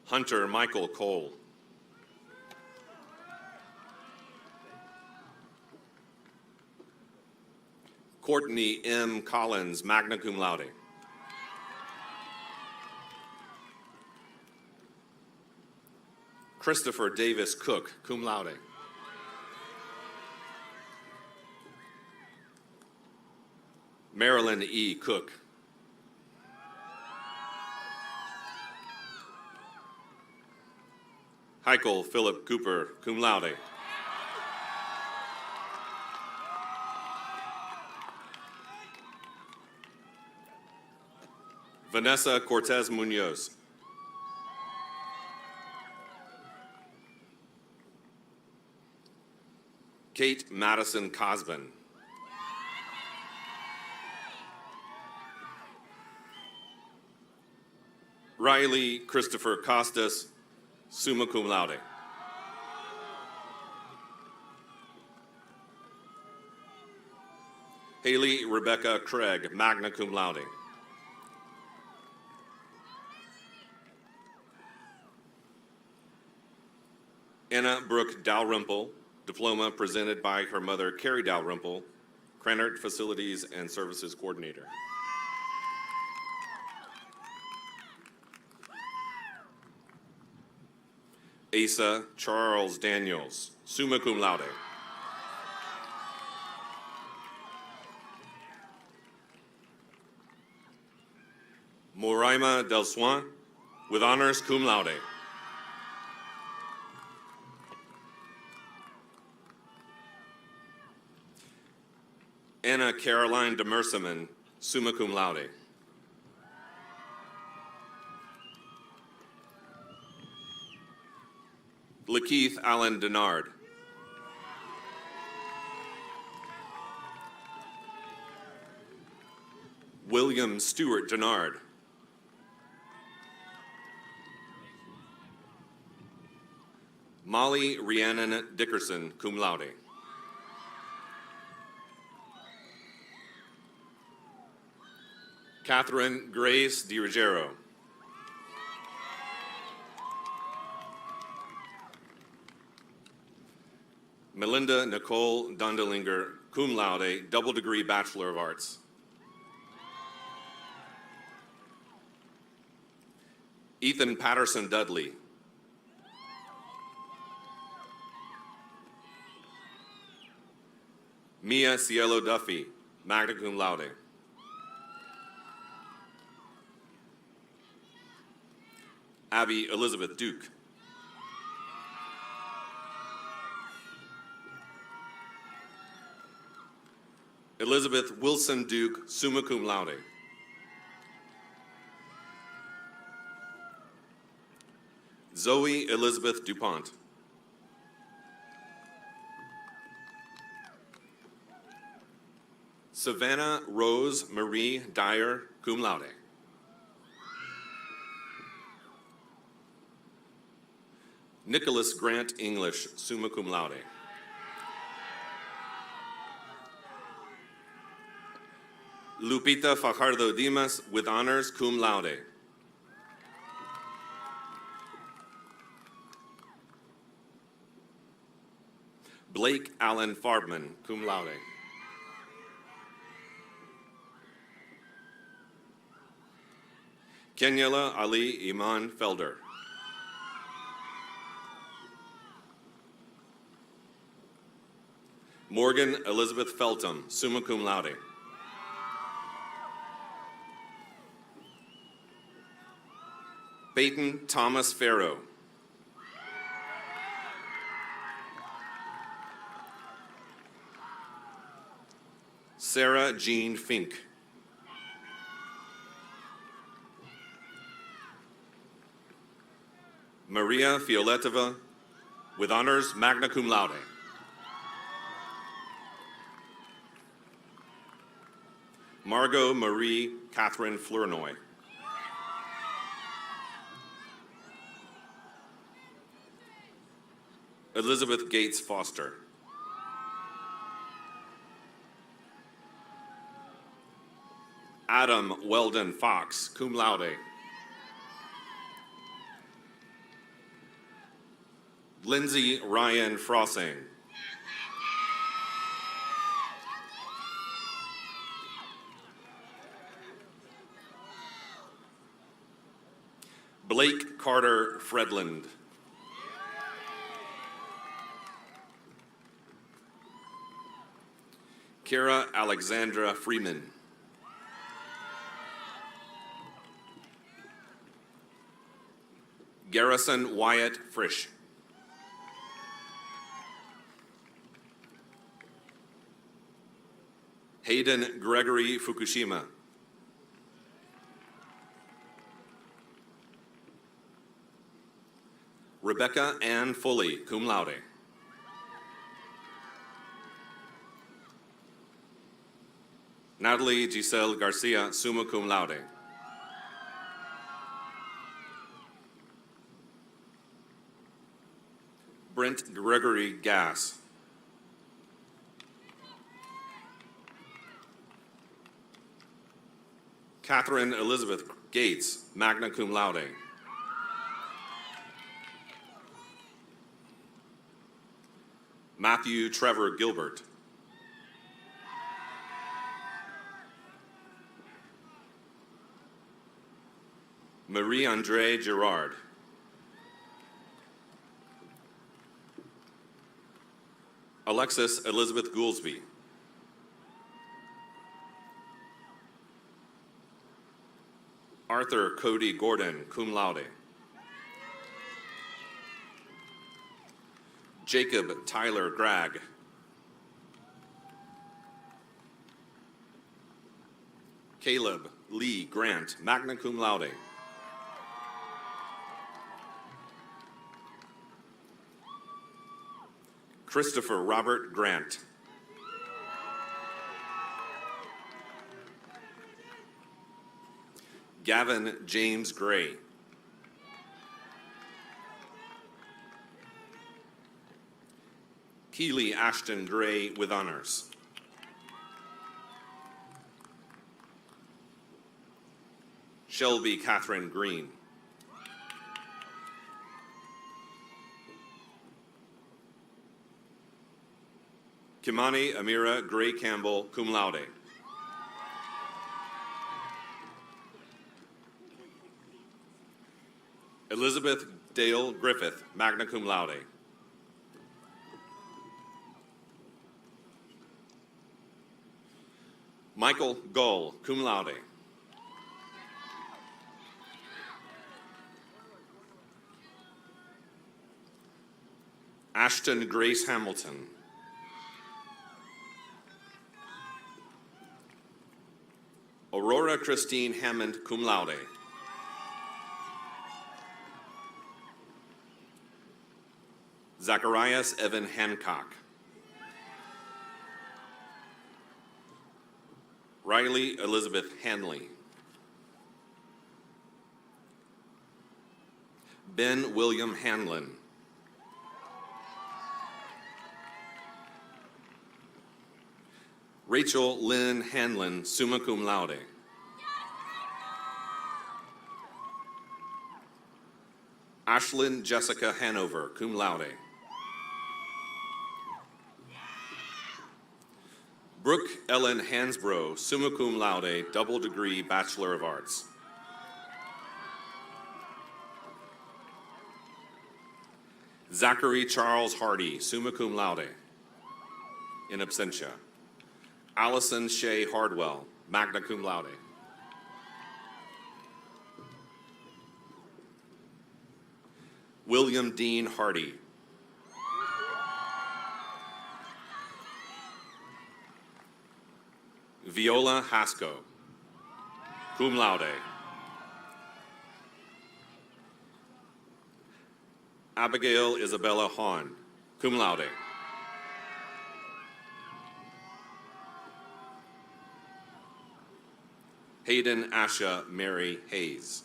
Hunter Michael Cole. Courtney M. Collins, magna cum laude. Christopher Davis Cook, cum laude. Marilyn E. Cook. Heichel Philip Cooper, cum laude. Vanessa Cortez Munoz. Kate Madison Cosbin. Riley Christopher Costas, summa cum laude. Haley Rebecca Craig, magna cum laude. Anna Brooke Dalrymple, diploma presented by her mother, Carrie Dalrymple, Cranert Facilities and Services Coordinator. Asa Charles Daniels, summa cum laude. Moraima Del Soin, with honors, cum laude. Anna Caroline Demersiman, summa cum laude. Lakeith Allen Denard. William Stewart Denard. Molly Rhiannon Dickerson, cum laude. Catherine Grace DiRuggiero. Melinda Nicole Dundelinger, cum laude, double degree Bachelor of Arts. Ethan Patterson Dudley. Mia Cielo Duffy, magna cum laude. Abby Elizabeth Duke. Elizabeth Wilson Duke, summa cum laude. Zoe Elizabeth DuPont. Savannah Rose Marie Dyer, cum laude. Nicholas Grant English, summa cum laude. Lupita Fajardo Dimas, with honors, cum laude. Blake Allen Farbman, cum laude. Kenyala Ali Iman Felder. Morgan Elizabeth Feltham, summa cum laude. Peyton Thomas Farrow. Sarah Jean Fink. Maria Fioletova, with honors, magna cum laude. Margot Marie Catherine Flournoy. Elizabeth Gates Foster. Adam Weldon Fox, cum laude. Lindsay Ryan Frossing. Blake Carter Fredland. Kara Alexandra Freeman. Garrison Wyatt Frisch. Hayden Gregory Fukushima. Rebecca Ann Foley, cum laude. Natalie Giselle Garcia, summa cum laude. Brent Gregory Gass. Catherine Elizabeth Gates, magna cum laude. Matthew Trevor Gilbert. Marie-Andre Girard. Alexis Elizabeth Goolsby. Arthur Cody Gordon, cum laude. Jacob Tyler Gragg. Caleb Lee Grant, magna cum laude. Christopher Robert Grant. Gavin James Gray. Keely Ashton Gray with honors. Shelby Catherine Green. Kimani Amira Gray Campbell, cum laude. Elizabeth Dale Griffith, magna cum laude. Michael Gull, cum laude. Ashton Grace Hamilton. Aurora Christine Hammond, cum laude. Zacharias Evan Hancock. Riley Elizabeth Hanley. Ben William Hanlon. Rachel Lynn Hanlon, summa cum laude. Ashlyn Jessica Hanover, cum laude. Brooke Ellen Hansbrough, summa cum laude, double degree Bachelor of Arts. Zachary Charles Hardy, summa cum laude, in absentia. Allison Shea Hardwell, magna cum laude. William Dean Hardy. Viola Hasco, cum laude. Abigail Isabella Hahn, cum laude. Hayden Asha Mary Hayes.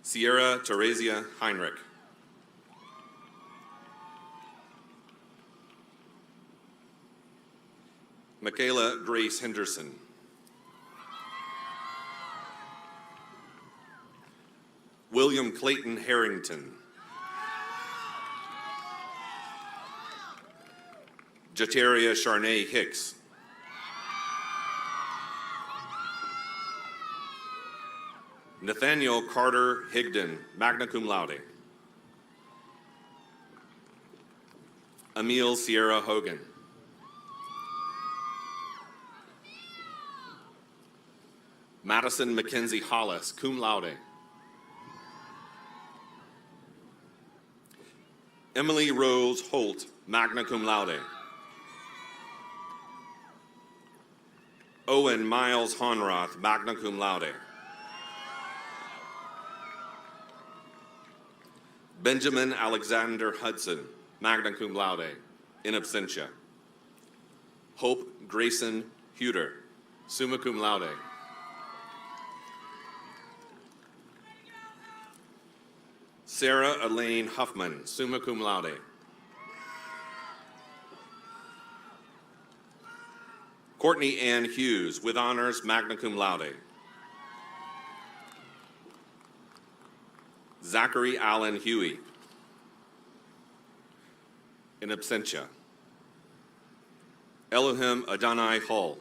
Sierra Teresia Heinrich. Michaela Grace Henderson. William Clayton Harrington. Jateria Charnay Hicks. Nathaniel Carter Higdon, magna cum laude. Emil Sierra Hogan. Madison Mackenzie Hollis, cum laude. Emily Rose Holt, magna cum laude. Owen Miles Honroth, magna cum laude. Benjamin Alexander Hudson, magna cum laude, in absentia. Hope Grayson Huter, summa cum laude. Sarah Elaine Huffman, summa cum laude. Courtney Ann Hughes, with honors, magna cum laude. Zachary Allen Huey, in absentia. Elohim Adonai Hull.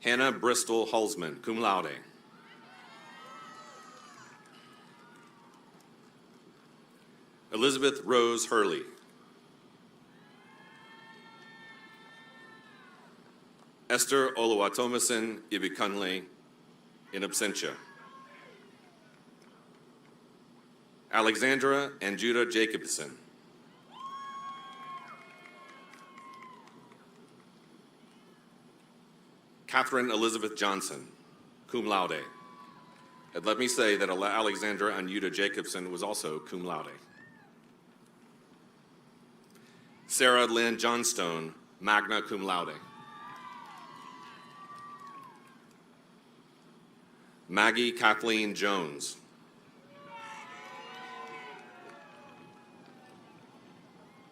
Hannah Bristol Hulsman, cum laude. Elizabeth Rose Hurley. Esther Oluwatomasin Ibikunle, in absentia. Alexandra and Judah Jacobson. Catherine Elizabeth Johnson, cum laude. And let me say that Alexandra Anyuta Jacobson was also cum laude. Sarah Lynn Johnstone, magna cum laude. Maggie Kathleen Jones.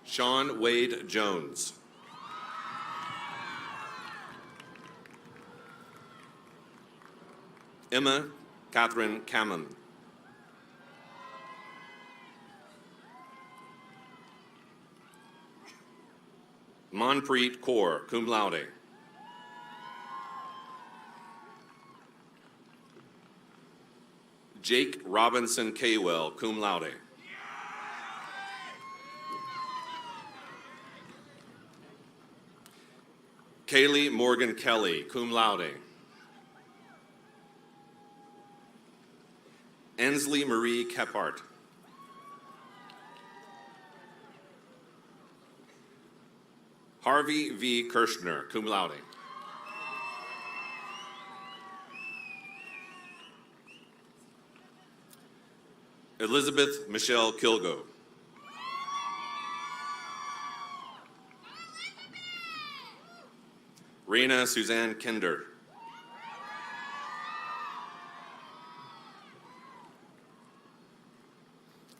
Sean Wade Jones. Emma Catherine Cameron. Manpreet Kaur, cum laude. Jake Robinson Kaywell, cum laude. Kaylee Morgan Kelly, cum laude. Ensley Marie Kephart. Harvey V. Kirschner, cum laude. Elizabeth Michelle Kilgo. Raina Suzanne Kinder.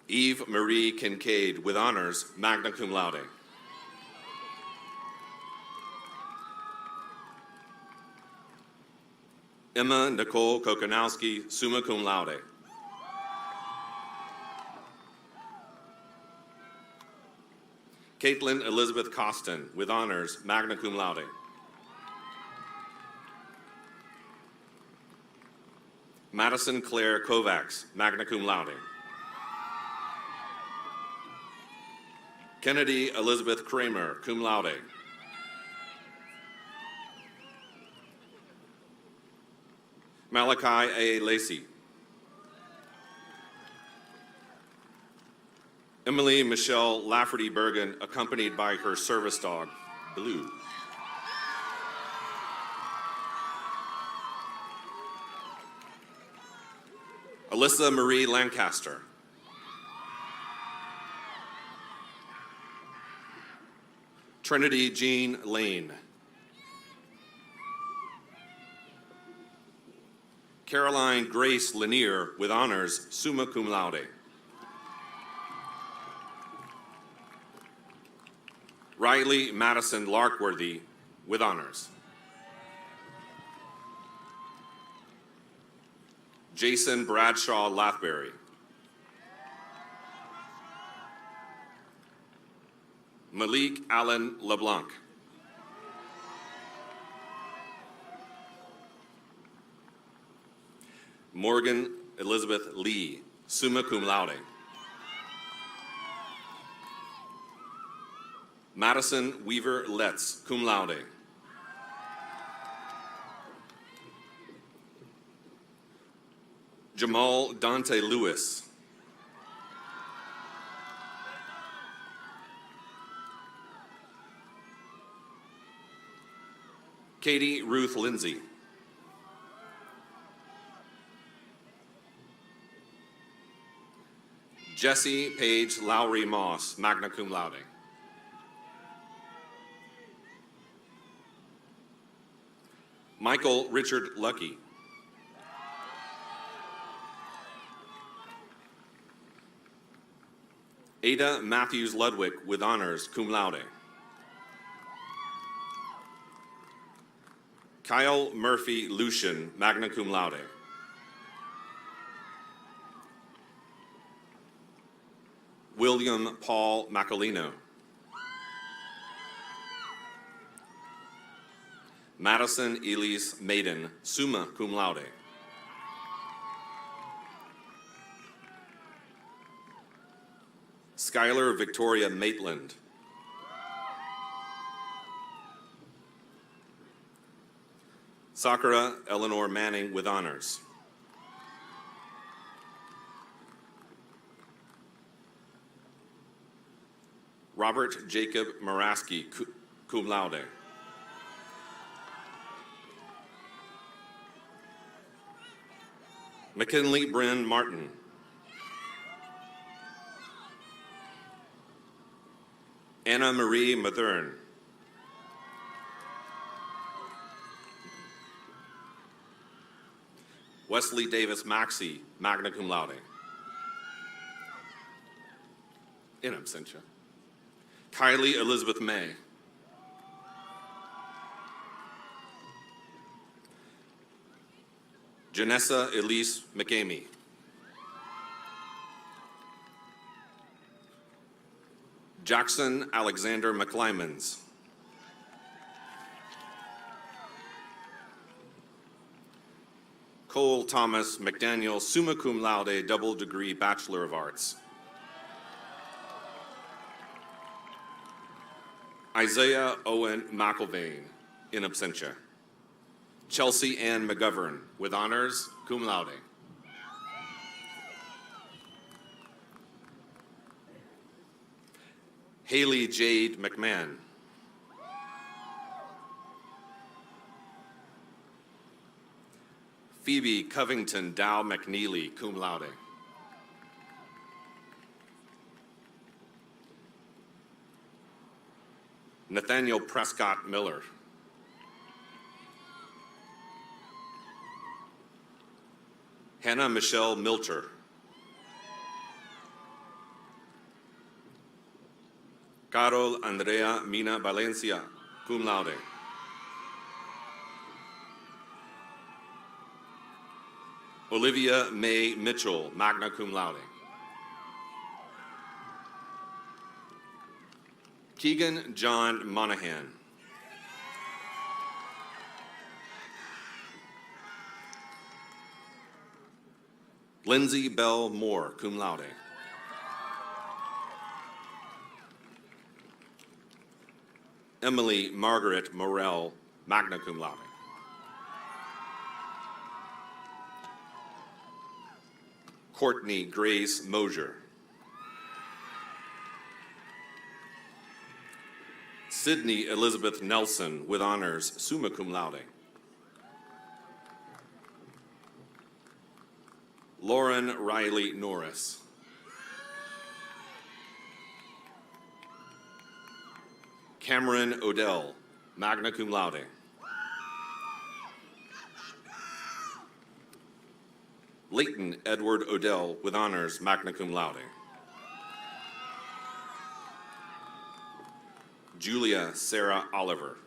Eve Marie Kincaid, with honors, magna cum laude. Emma Nicole Kokonowski, summa cum laude. Caitlin Elizabeth Costin, with honors, magna cum laude. Madison Claire Kovacs, magna cum laude. Kennedy Elizabeth Kramer, cum laude. Malachi A. Lacey. Emily Michelle Lafferty Bergen, accompanied by her service dog, Blue. Alyssa Marie Lancaster. Trinity Jean Lane. Caroline Grace Lanier, with honors, summa cum laude. Riley Madison Larkworthy, with honors. Jason Bradshaw Lathberry. Malik Allen LeBlanc. Morgan Elizabeth Lee, summa cum laude. Madison Weaver Letts, cum laude. Jamal Dante Lewis. Katie Ruth Lindsay. Jesse Paige Lowry Moss, magna cum laude. Michael Richard Lucky. Ada Matthews Ludwig, with honors, cum laude. Kyle Murphy Lucian, magna cum laude. William Paul Macalino. Madison Elise Maiden, summa cum laude. Skylar Victoria Maitland. Sakura Eleanor Manning, with honors. Robert Jacob Maraski, cum laude. McKinley Bryn Martin. Anna Marie Mathern. Wesley Davis Maxey, magna cum laude. In absentia. Kylie Elizabeth May. Janessa Elise McAmey. Jackson Alexander McClymans. Cole Thomas McDaniel, summa cum laude, double degree Bachelor of Arts. Isaiah Owen McIlvain, in absentia. Chelsea Ann McGovern, with honors, cum laude. Haley Jade McMahon. Phoebe Covington Dow McNeely, cum laude. Nathaniel Prescott Miller. Hannah Michelle Milcher. Carol Andrea Mina Valencia, cum laude. Olivia May Mitchell, magna cum laude. Keegan John Monahan. Lindsay Bell Moore, cum laude. Emily Margaret Morell, magna cum laude. Courtney Grace Mosier. Sydney Elizabeth Nelson, with honors, summa cum laude. Lauren Riley Norris. Cameron Odell, magna cum laude. Leighton Edward Odell, with honors, magna cum laude. Julia Sarah Oliver.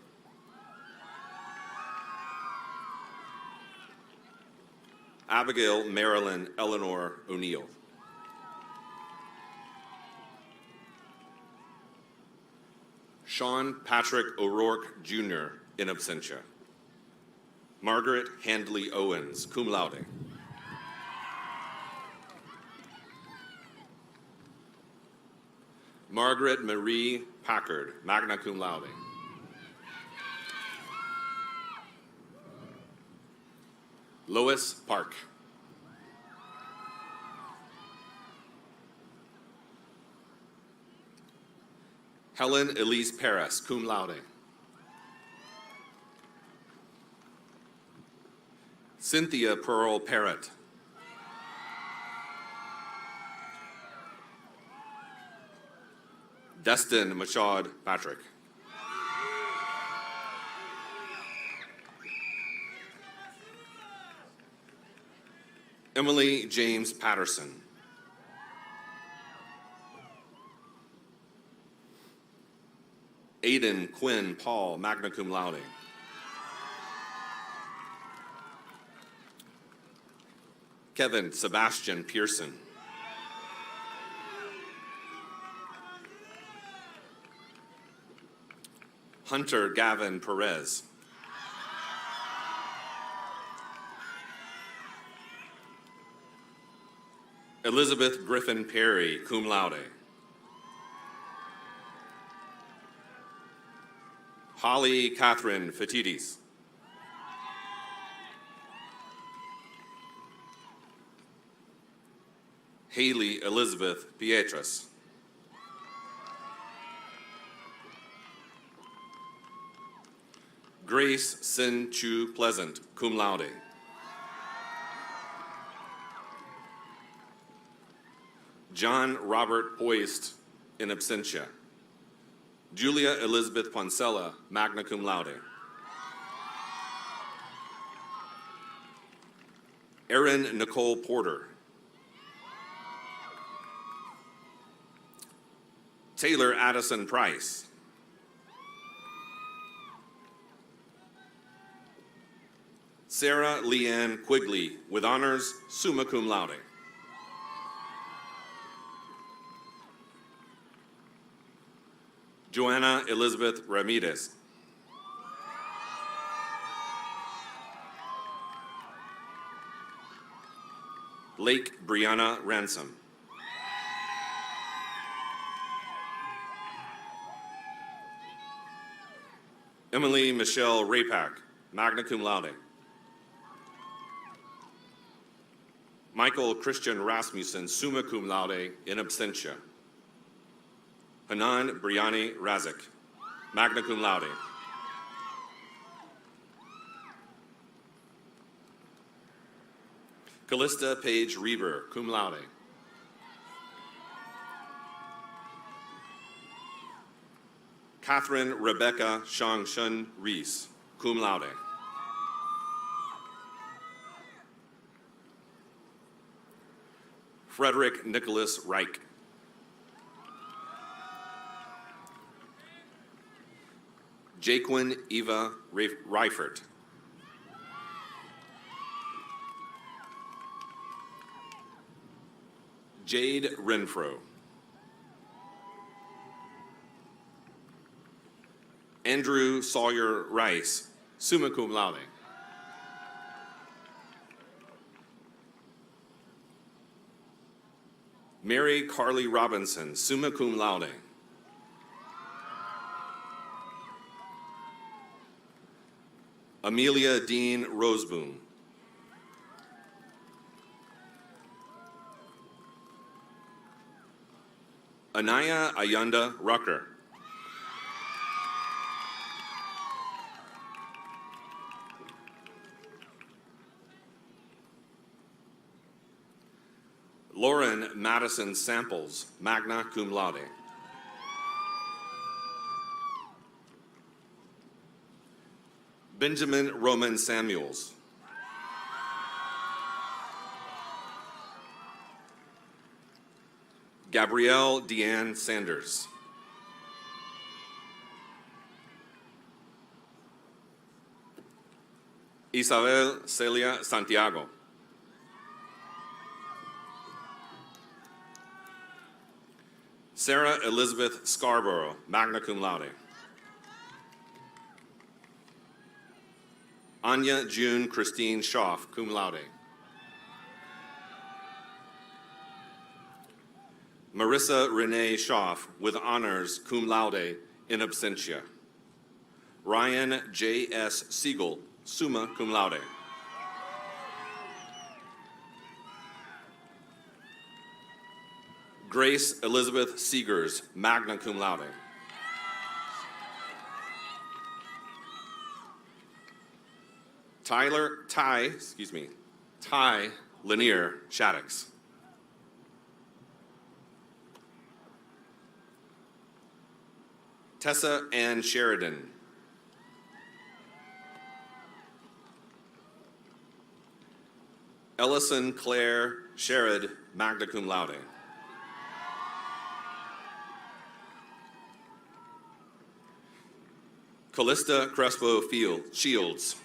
Abigail Marilyn Eleanor O'Neill. Sean Patrick O'Rourke, Jr., in absentia. Margaret Handley Owens, cum laude. Margaret Marie Packard, magna cum laude. Lois Park. Helen Elise Paris, cum laude. Cynthia Pearl Parrott. Destin Machad Patrick. Emily James Patterson. Aiden Quinn Paul, magna cum laude. Kevin Sebastian Pearson. Hunter Gavin Perez. Elizabeth Griffin Perry, cum laude. Holly Catherine Fatidis. Haley Elizabeth Pietras. Grace Sin Chu Pleasant, cum laude. John Robert Hoist, in absentia. Julia Elizabeth Poncella, magna cum laude. Erin Nicole Porter. Taylor Addison Price. Sarah Leanne Quigley, with honors, summa cum laude. Joanna Elizabeth Ramirez. Lake Brianna Ransom. Emily Michelle Rapak, magna cum laude. Michael Christian Rasmussen, summa cum laude, in absentia. Hanan Briani Razik, magna cum laude. Callista Page Reber, cum laude. Catherine Rebecca Shang-Shun Reese, cum laude. Frederick Nicholas Reich. Jaquin Eva Reifert. Jade Renfro. Andrew Sawyer Rice, summa cum laude. Mary Carly Robinson, summa cum laude. Amelia Dean Roseboom. Anaya Ayanda Rucker. Lauren Madison Samples, magna cum laude. Benjamin Roman Samuels. Gabrielle Deanne Sanders. Isabel Celia Santiago. Sarah Elizabeth Scarborough, magna cum laude. Anya June Christine Schaff, cum laude. Marissa Renee Schaff, with honors, cum laude, in absentia. Ryan J.S. Siegel, summa cum laude. Grace Elizabeth Seegers, magna cum laude. Ty Lanier Shaddix. Tessa Ann Sheridan. Ellison Claire Sherrod, magna cum laude. Callista Crespo Shields.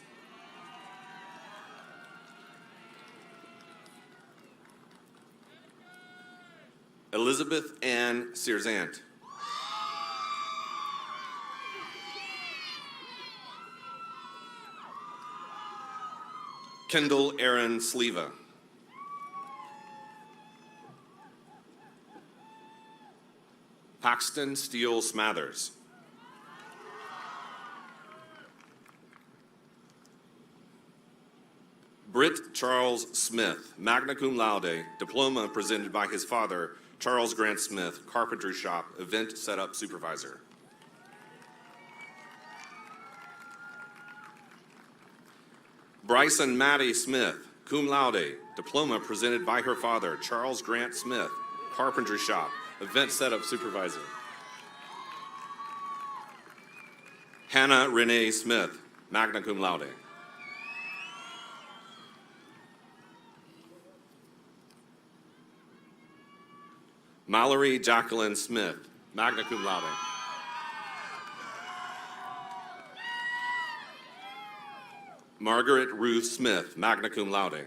Elizabeth Ann Searzant. Kendall Aaron Sleva. Paxton Steele Smathers. Britt Charles Smith, magna cum laude, diploma presented by his father, Charles Grant Smith, carpentry shop, event setup supervisor. Bryson Maddie Smith, cum laude, diploma presented by her father, Charles Grant Smith, carpentry shop, event setup supervisor. Hannah Renee Smith, magna cum laude. Mallory Jacqueline Smith, magna cum laude. Margaret Ruth Smith, magna cum laude.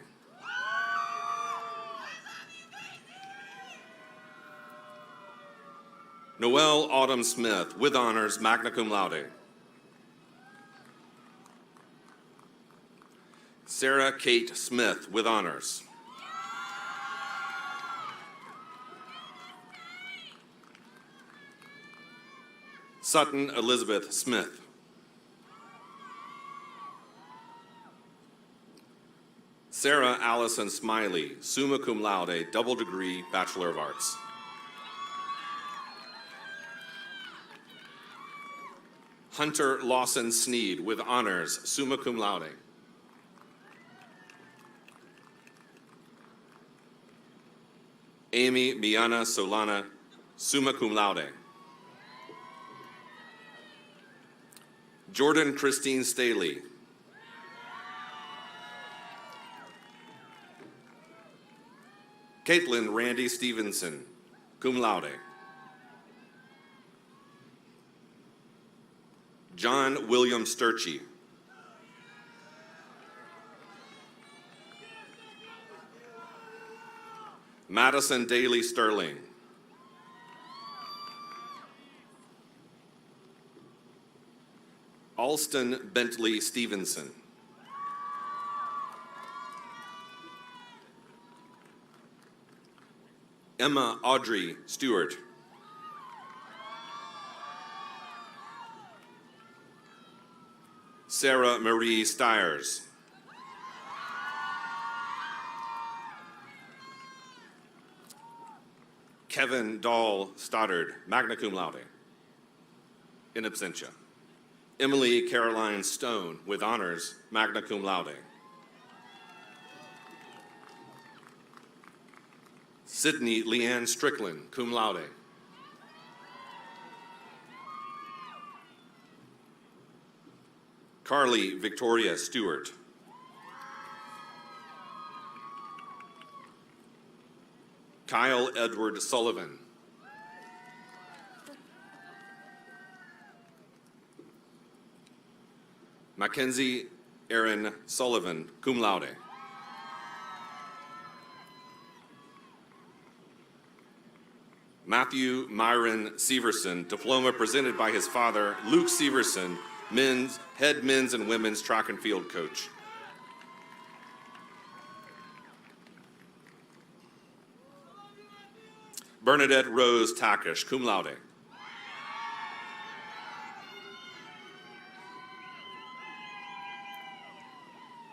Noelle Autumn Smith, with honors, magna cum laude. Sarah Kate Smith, with honors. Sutton Elizabeth Smith. Sarah Allison Smiley, summa cum laude, double degree, Bachelor of Arts. Hunter Lawson Sneed, with honors, summa cum laude. Amy Miana Solana, summa cum laude. Jordan Christine Staley. Caitlin Randy Stevenson, cum laude. John William Sturchy. Madison Daly Sterling. Alston Bentley Stevenson. Emma Audrey Stewart. Sarah Marie Stiers. Kevin Dahl Stoddard, magna cum laude, in absentia. Emily Caroline Stone, with honors, magna cum laude. Sydney Leanne Strickland, cum laude. Carly Victoria Stewart. Kyle Edward Sullivan. Mackenzie Erin Sullivan, cum laude. Matthew Myron Severson, diploma presented by his father, Luke Severson, head men's and women's track and field coach. Bernadette Rose Takish, cum laude.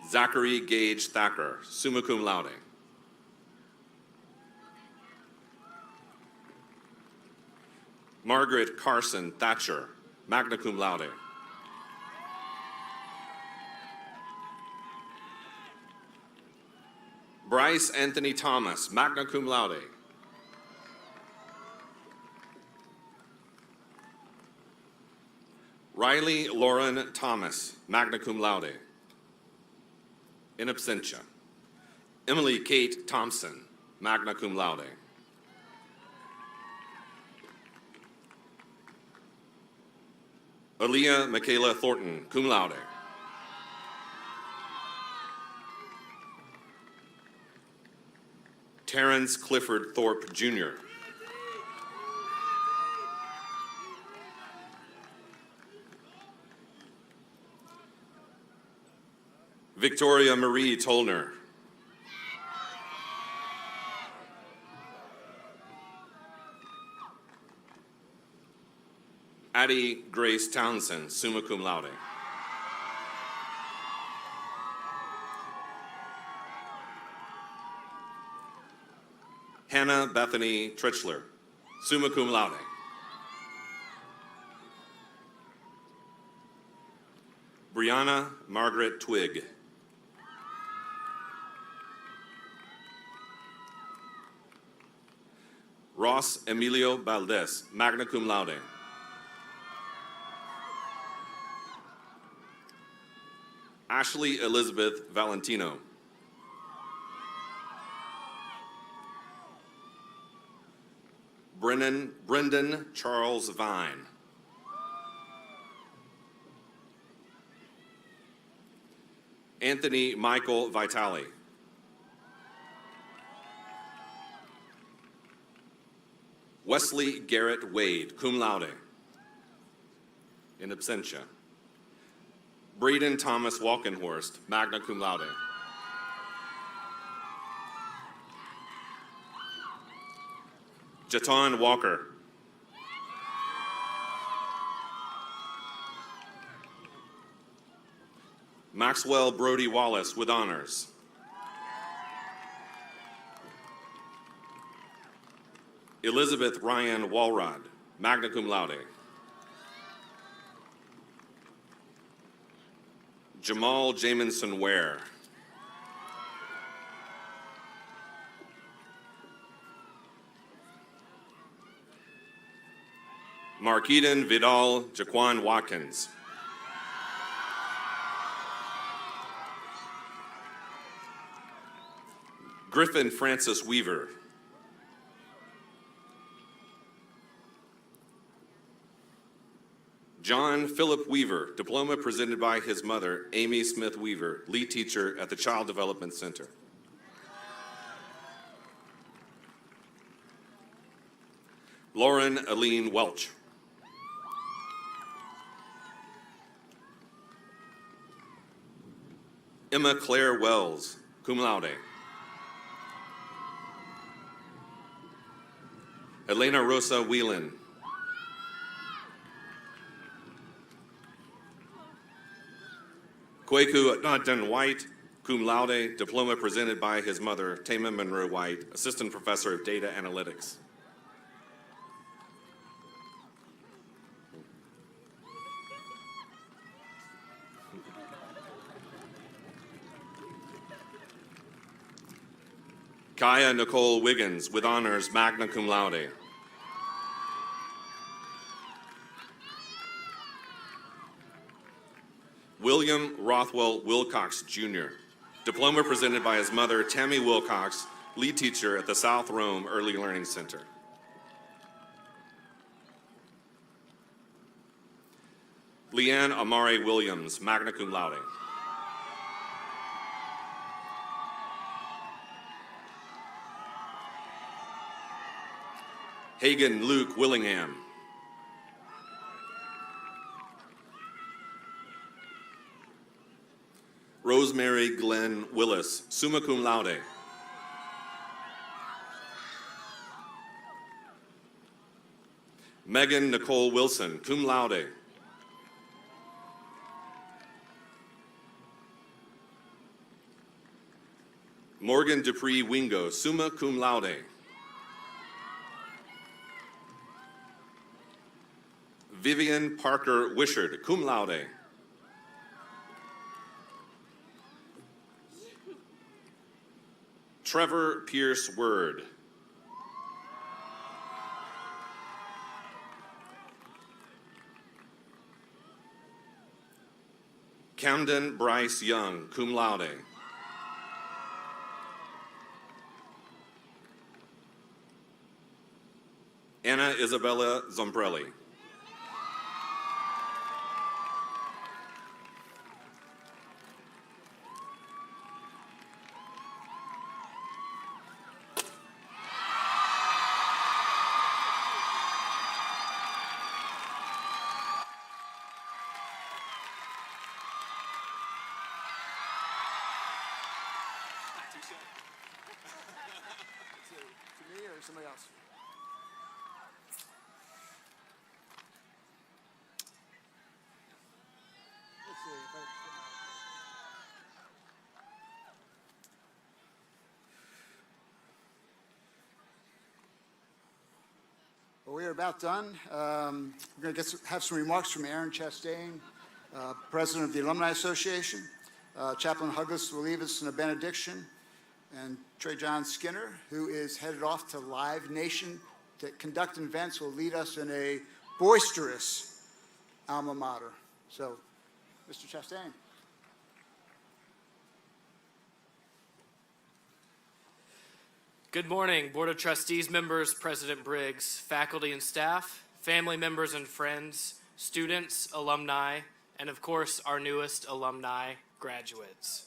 Zachary Gage Thacker, summa cum laude. Margaret Carson Thatcher, magna cum laude. Bryce Anthony Thomas, magna cum laude. Riley Lauren Thomas, magna cum laude, in absentia. Emily Kate Thompson, magna cum laude. Aaliyah Michaela Thornton, cum laude. Terrence Clifford Thorpe, Jr. Victoria Marie Tolner. Addie Grace Townsend, summa cum laude. Hannah Bethany Tritchler, summa cum laude. Brianna Margaret Twigg. Ross Emilio Valdez, magna cum laude. Ashley Elizabeth Valentino. Brendan Charles Vine. Anthony Michael Vitale. Wesley Garrett Wade, cum laude, in absentia. Braden Thomas Walkenhorst, magna cum laude. Jaton Walker. Maxwell Brody Wallace with honors. Elizabeth Ryan Walrod, magna cum laude. Jamal Jamison Ware. Marquiden Vidal Jaquan Watkins. Griffin Francis Weaver. John Philip Weaver, diploma presented by his mother, Amy Smith Weaver, lead teacher at the Child Development Center. Lauren Aline Welch. Emma Claire Wells, cum laude. Elena Rosa Whelan. Kweku Adnan White, cum laude, diploma presented by his mother, Tama Monroe White, assistant professor of data analytics. Kaya Nicole Wiggins, with honors, magna cum laude. William Rothwell Wilcox, Jr., diploma presented by his mother, Tammy Wilcox, lead teacher at the South Rome Early Learning Center. Leanne Amare Williams, magna cum laude. Hagan Luke Willingham. Rosemary Glenn Willis, summa cum laude. Megan Nicole Wilson, cum laude. Morgan Dupree Wingo, summa cum laude. Vivian Parker Wishard, cum laude. Trevor Pierce Word. Camden Bryce Young, cum laude. Anna Isabella Zombrelli. To me or somebody else? Let's see. Well, we are about done. We're going to have some remarks from Aaron Chastain, President of the Alumni Association. Chaplain Huglis will leave us in a benediction. And Trey John Skinner, who is headed off to Live Nation to conduct events will lead us in a boisterous alma mater. So, Mr. Chastain. Good morning, Board of Trustees members, President Briggs, faculty and staff, family members and friends, students, alumni, and of course, our newest alumni, graduates.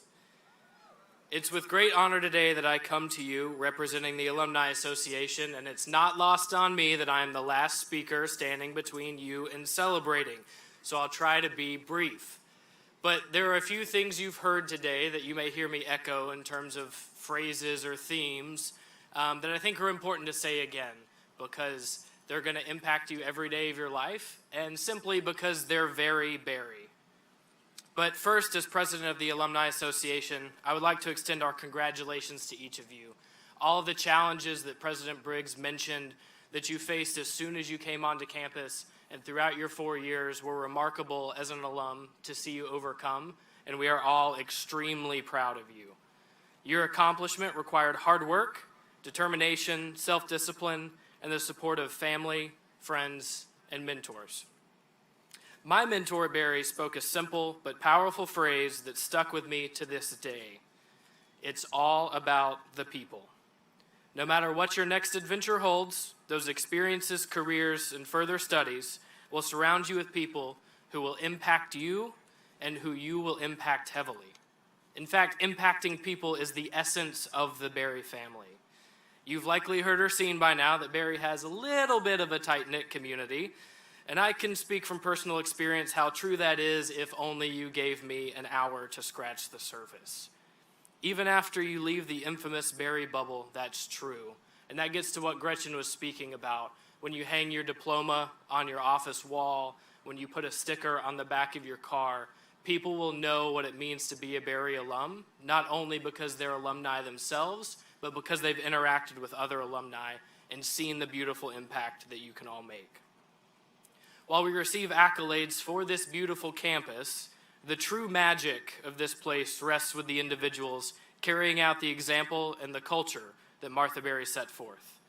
It's with great honor today that I come to you representing the Alumni Association, and it's not lost on me that I am the last speaker standing between you and celebrating, so I'll try to be brief. But there are a few things you've heard today that you may hear me echo in terms of phrases or themes that I think are important to say again, because they're going to impact you every day of your life, and simply because they're very Barry. But first, as president of the Alumni Association, I would like to extend our congratulations to each of you. All of the challenges that President Briggs mentioned that you faced as soon as you came onto campus and throughout your 4 years were remarkable as an alum to see you overcome, and we are all extremely proud of you. Your accomplishment required hard work, determination, self-discipline, and the support of family, friends, and mentors. My mentor, Barry, spoke a simple but powerful phrase that stuck with me to this day. It's all about the people. No matter what your next adventure holds, those experiences, careers, and further studies will surround you with people who will impact you and who you will impact heavily. In fact, impacting people is the essence of the Barry family. You've likely heard or seen by now that Barry has a little bit of a tight-knit community, and I can speak from personal experience how true that is if only you gave me an hour to scratch the surface. Even after you leave the infamous Barry bubble, that's true. And that gets to what Gretchen was speaking about. When you hang your diploma on your office wall, when you put a sticker on the back of your car, people will know what it means to be a Barry alum, not only because they're alumni themselves, but because they've interacted with other alumni and seen the beautiful impact that you can all make. While we receive accolades for this beautiful campus, the true magic of this place rests with the individuals carrying out the example and the culture that Martha Barry set forth.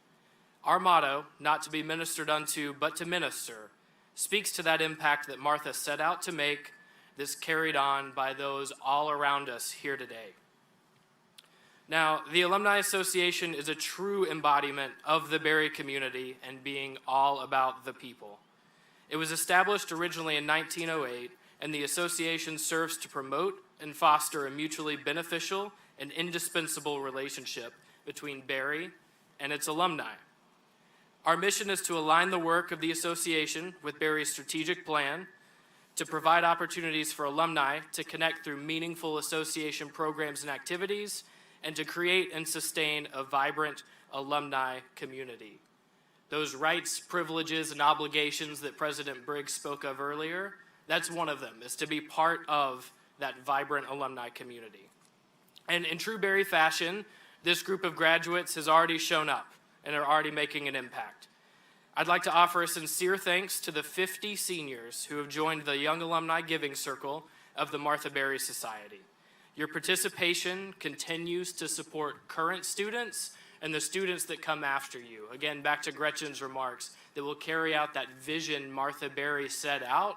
Our motto, not to be ministered unto, but to minister, speaks to that impact that Martha set out to make, that's carried on by those all around us here today. Now, the Alumni Association is a true embodiment of the Barry community and being all about the people. It was established originally in 1908, and the association serves to promote and foster a mutually beneficial and indispensable relationship between Barry and its alumni. Our mission is to align the work of the association with Barry's strategic plan, to provide opportunities for alumni to connect through meaningful association programs and activities, and to create and sustain a vibrant alumni community. Those rights, privileges, and obligations that President Briggs spoke of earlier, that's one of them, is to be part of that vibrant alumni community. And in true Barry fashion, this group of graduates has already shown up and are already making an impact. I'd like to offer a sincere thanks to the 50 seniors who have joined the Young Alumni Giving Circle of the Martha Barry Society. Your participation continues to support current students and the students that come after you. Again, back to Gretchen's remarks, that will carry out that vision Martha Barry set out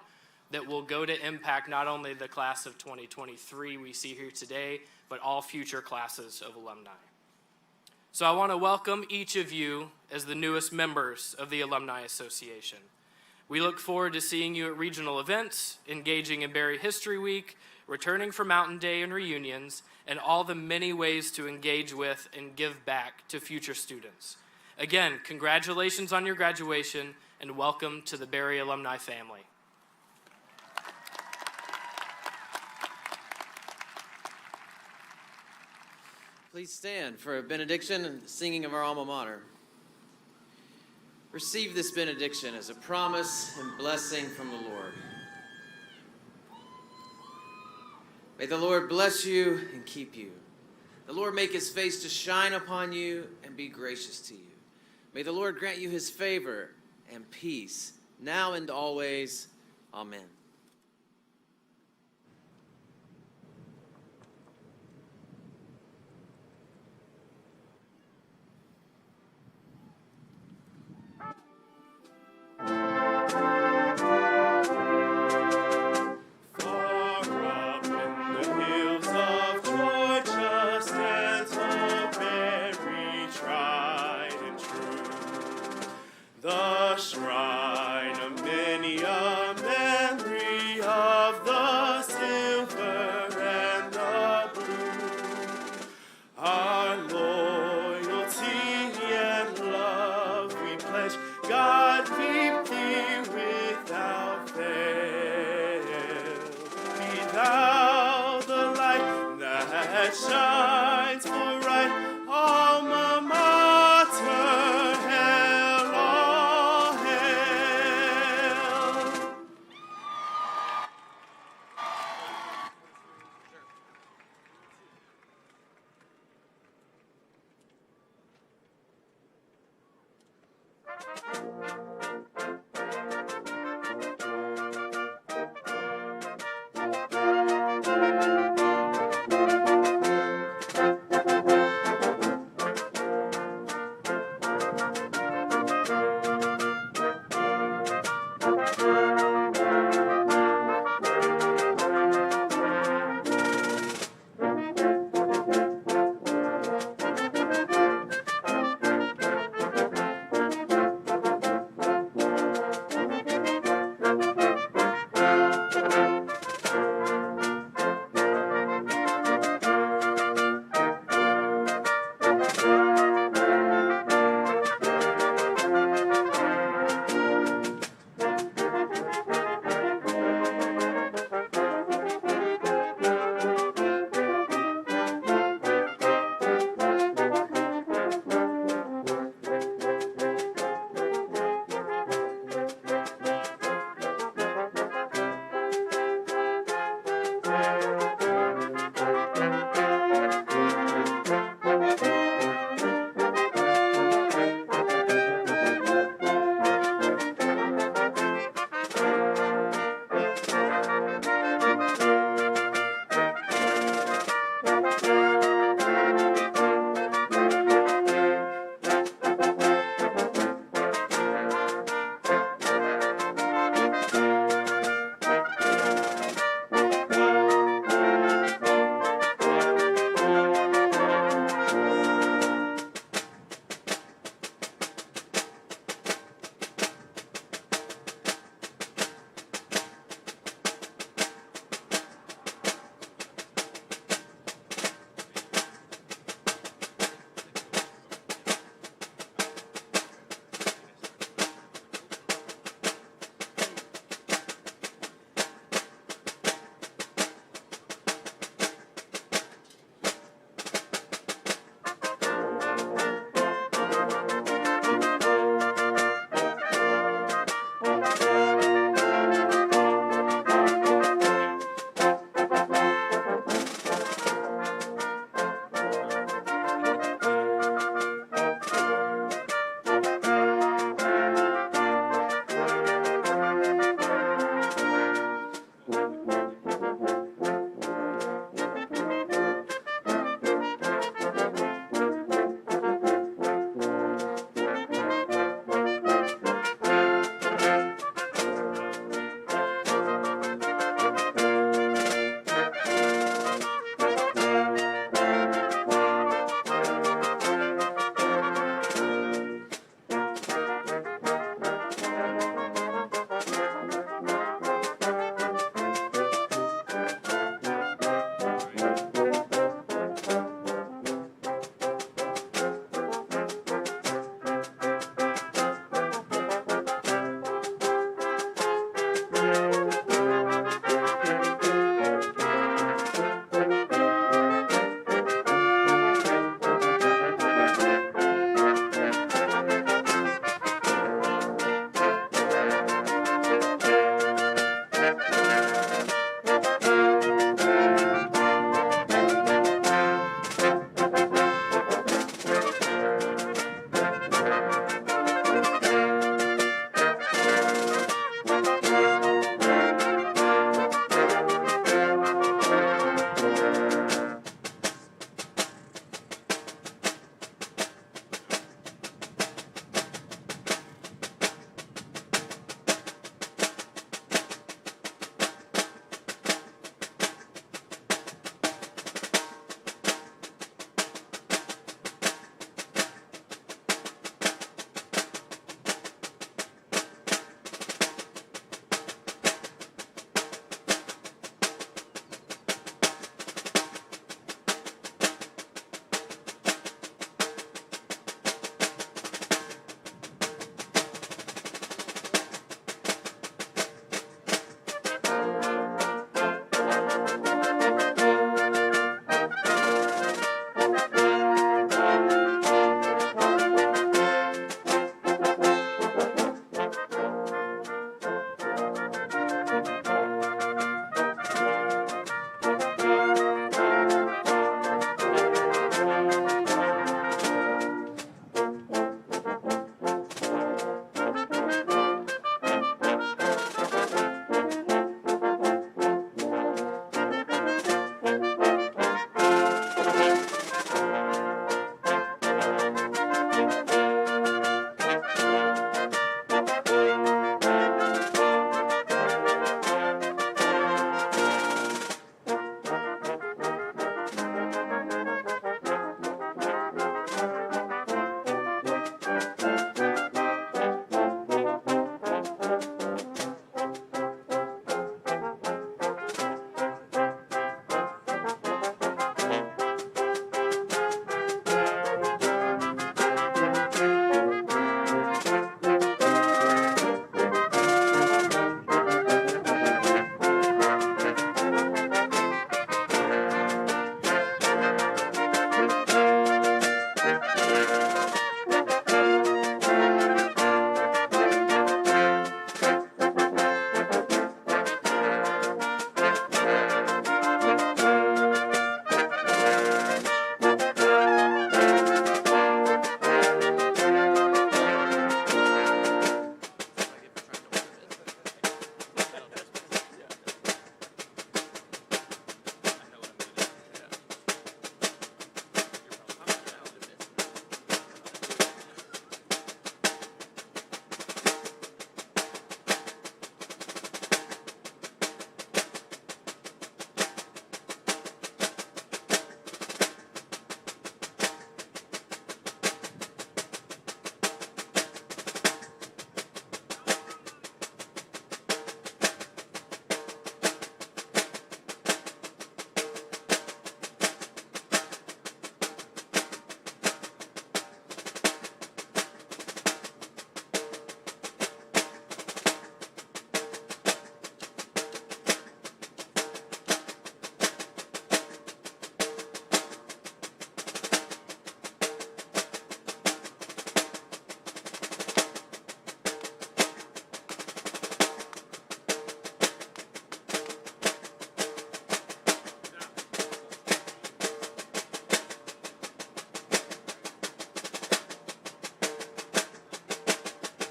that will go to impact not only the class of 2023 we see here today, but all future classes of alumni. So I want to welcome each of you as the newest members of the Alumni Association. We look forward to seeing you at regional events, engaging in Barry History Week, returning for Mountain Day and reunions, and all the many ways to engage with and give back to future students. Again, congratulations on your graduation, and welcome to the Barry alumni family. Please stand for a benediction and singing of our alma mater. Receive this benediction as a promise and blessing from the Lord. May the Lord bless you and keep you. The Lord make his face to shine upon you and be gracious to you. May the Lord grant you his favor and peace, now and always. Amen.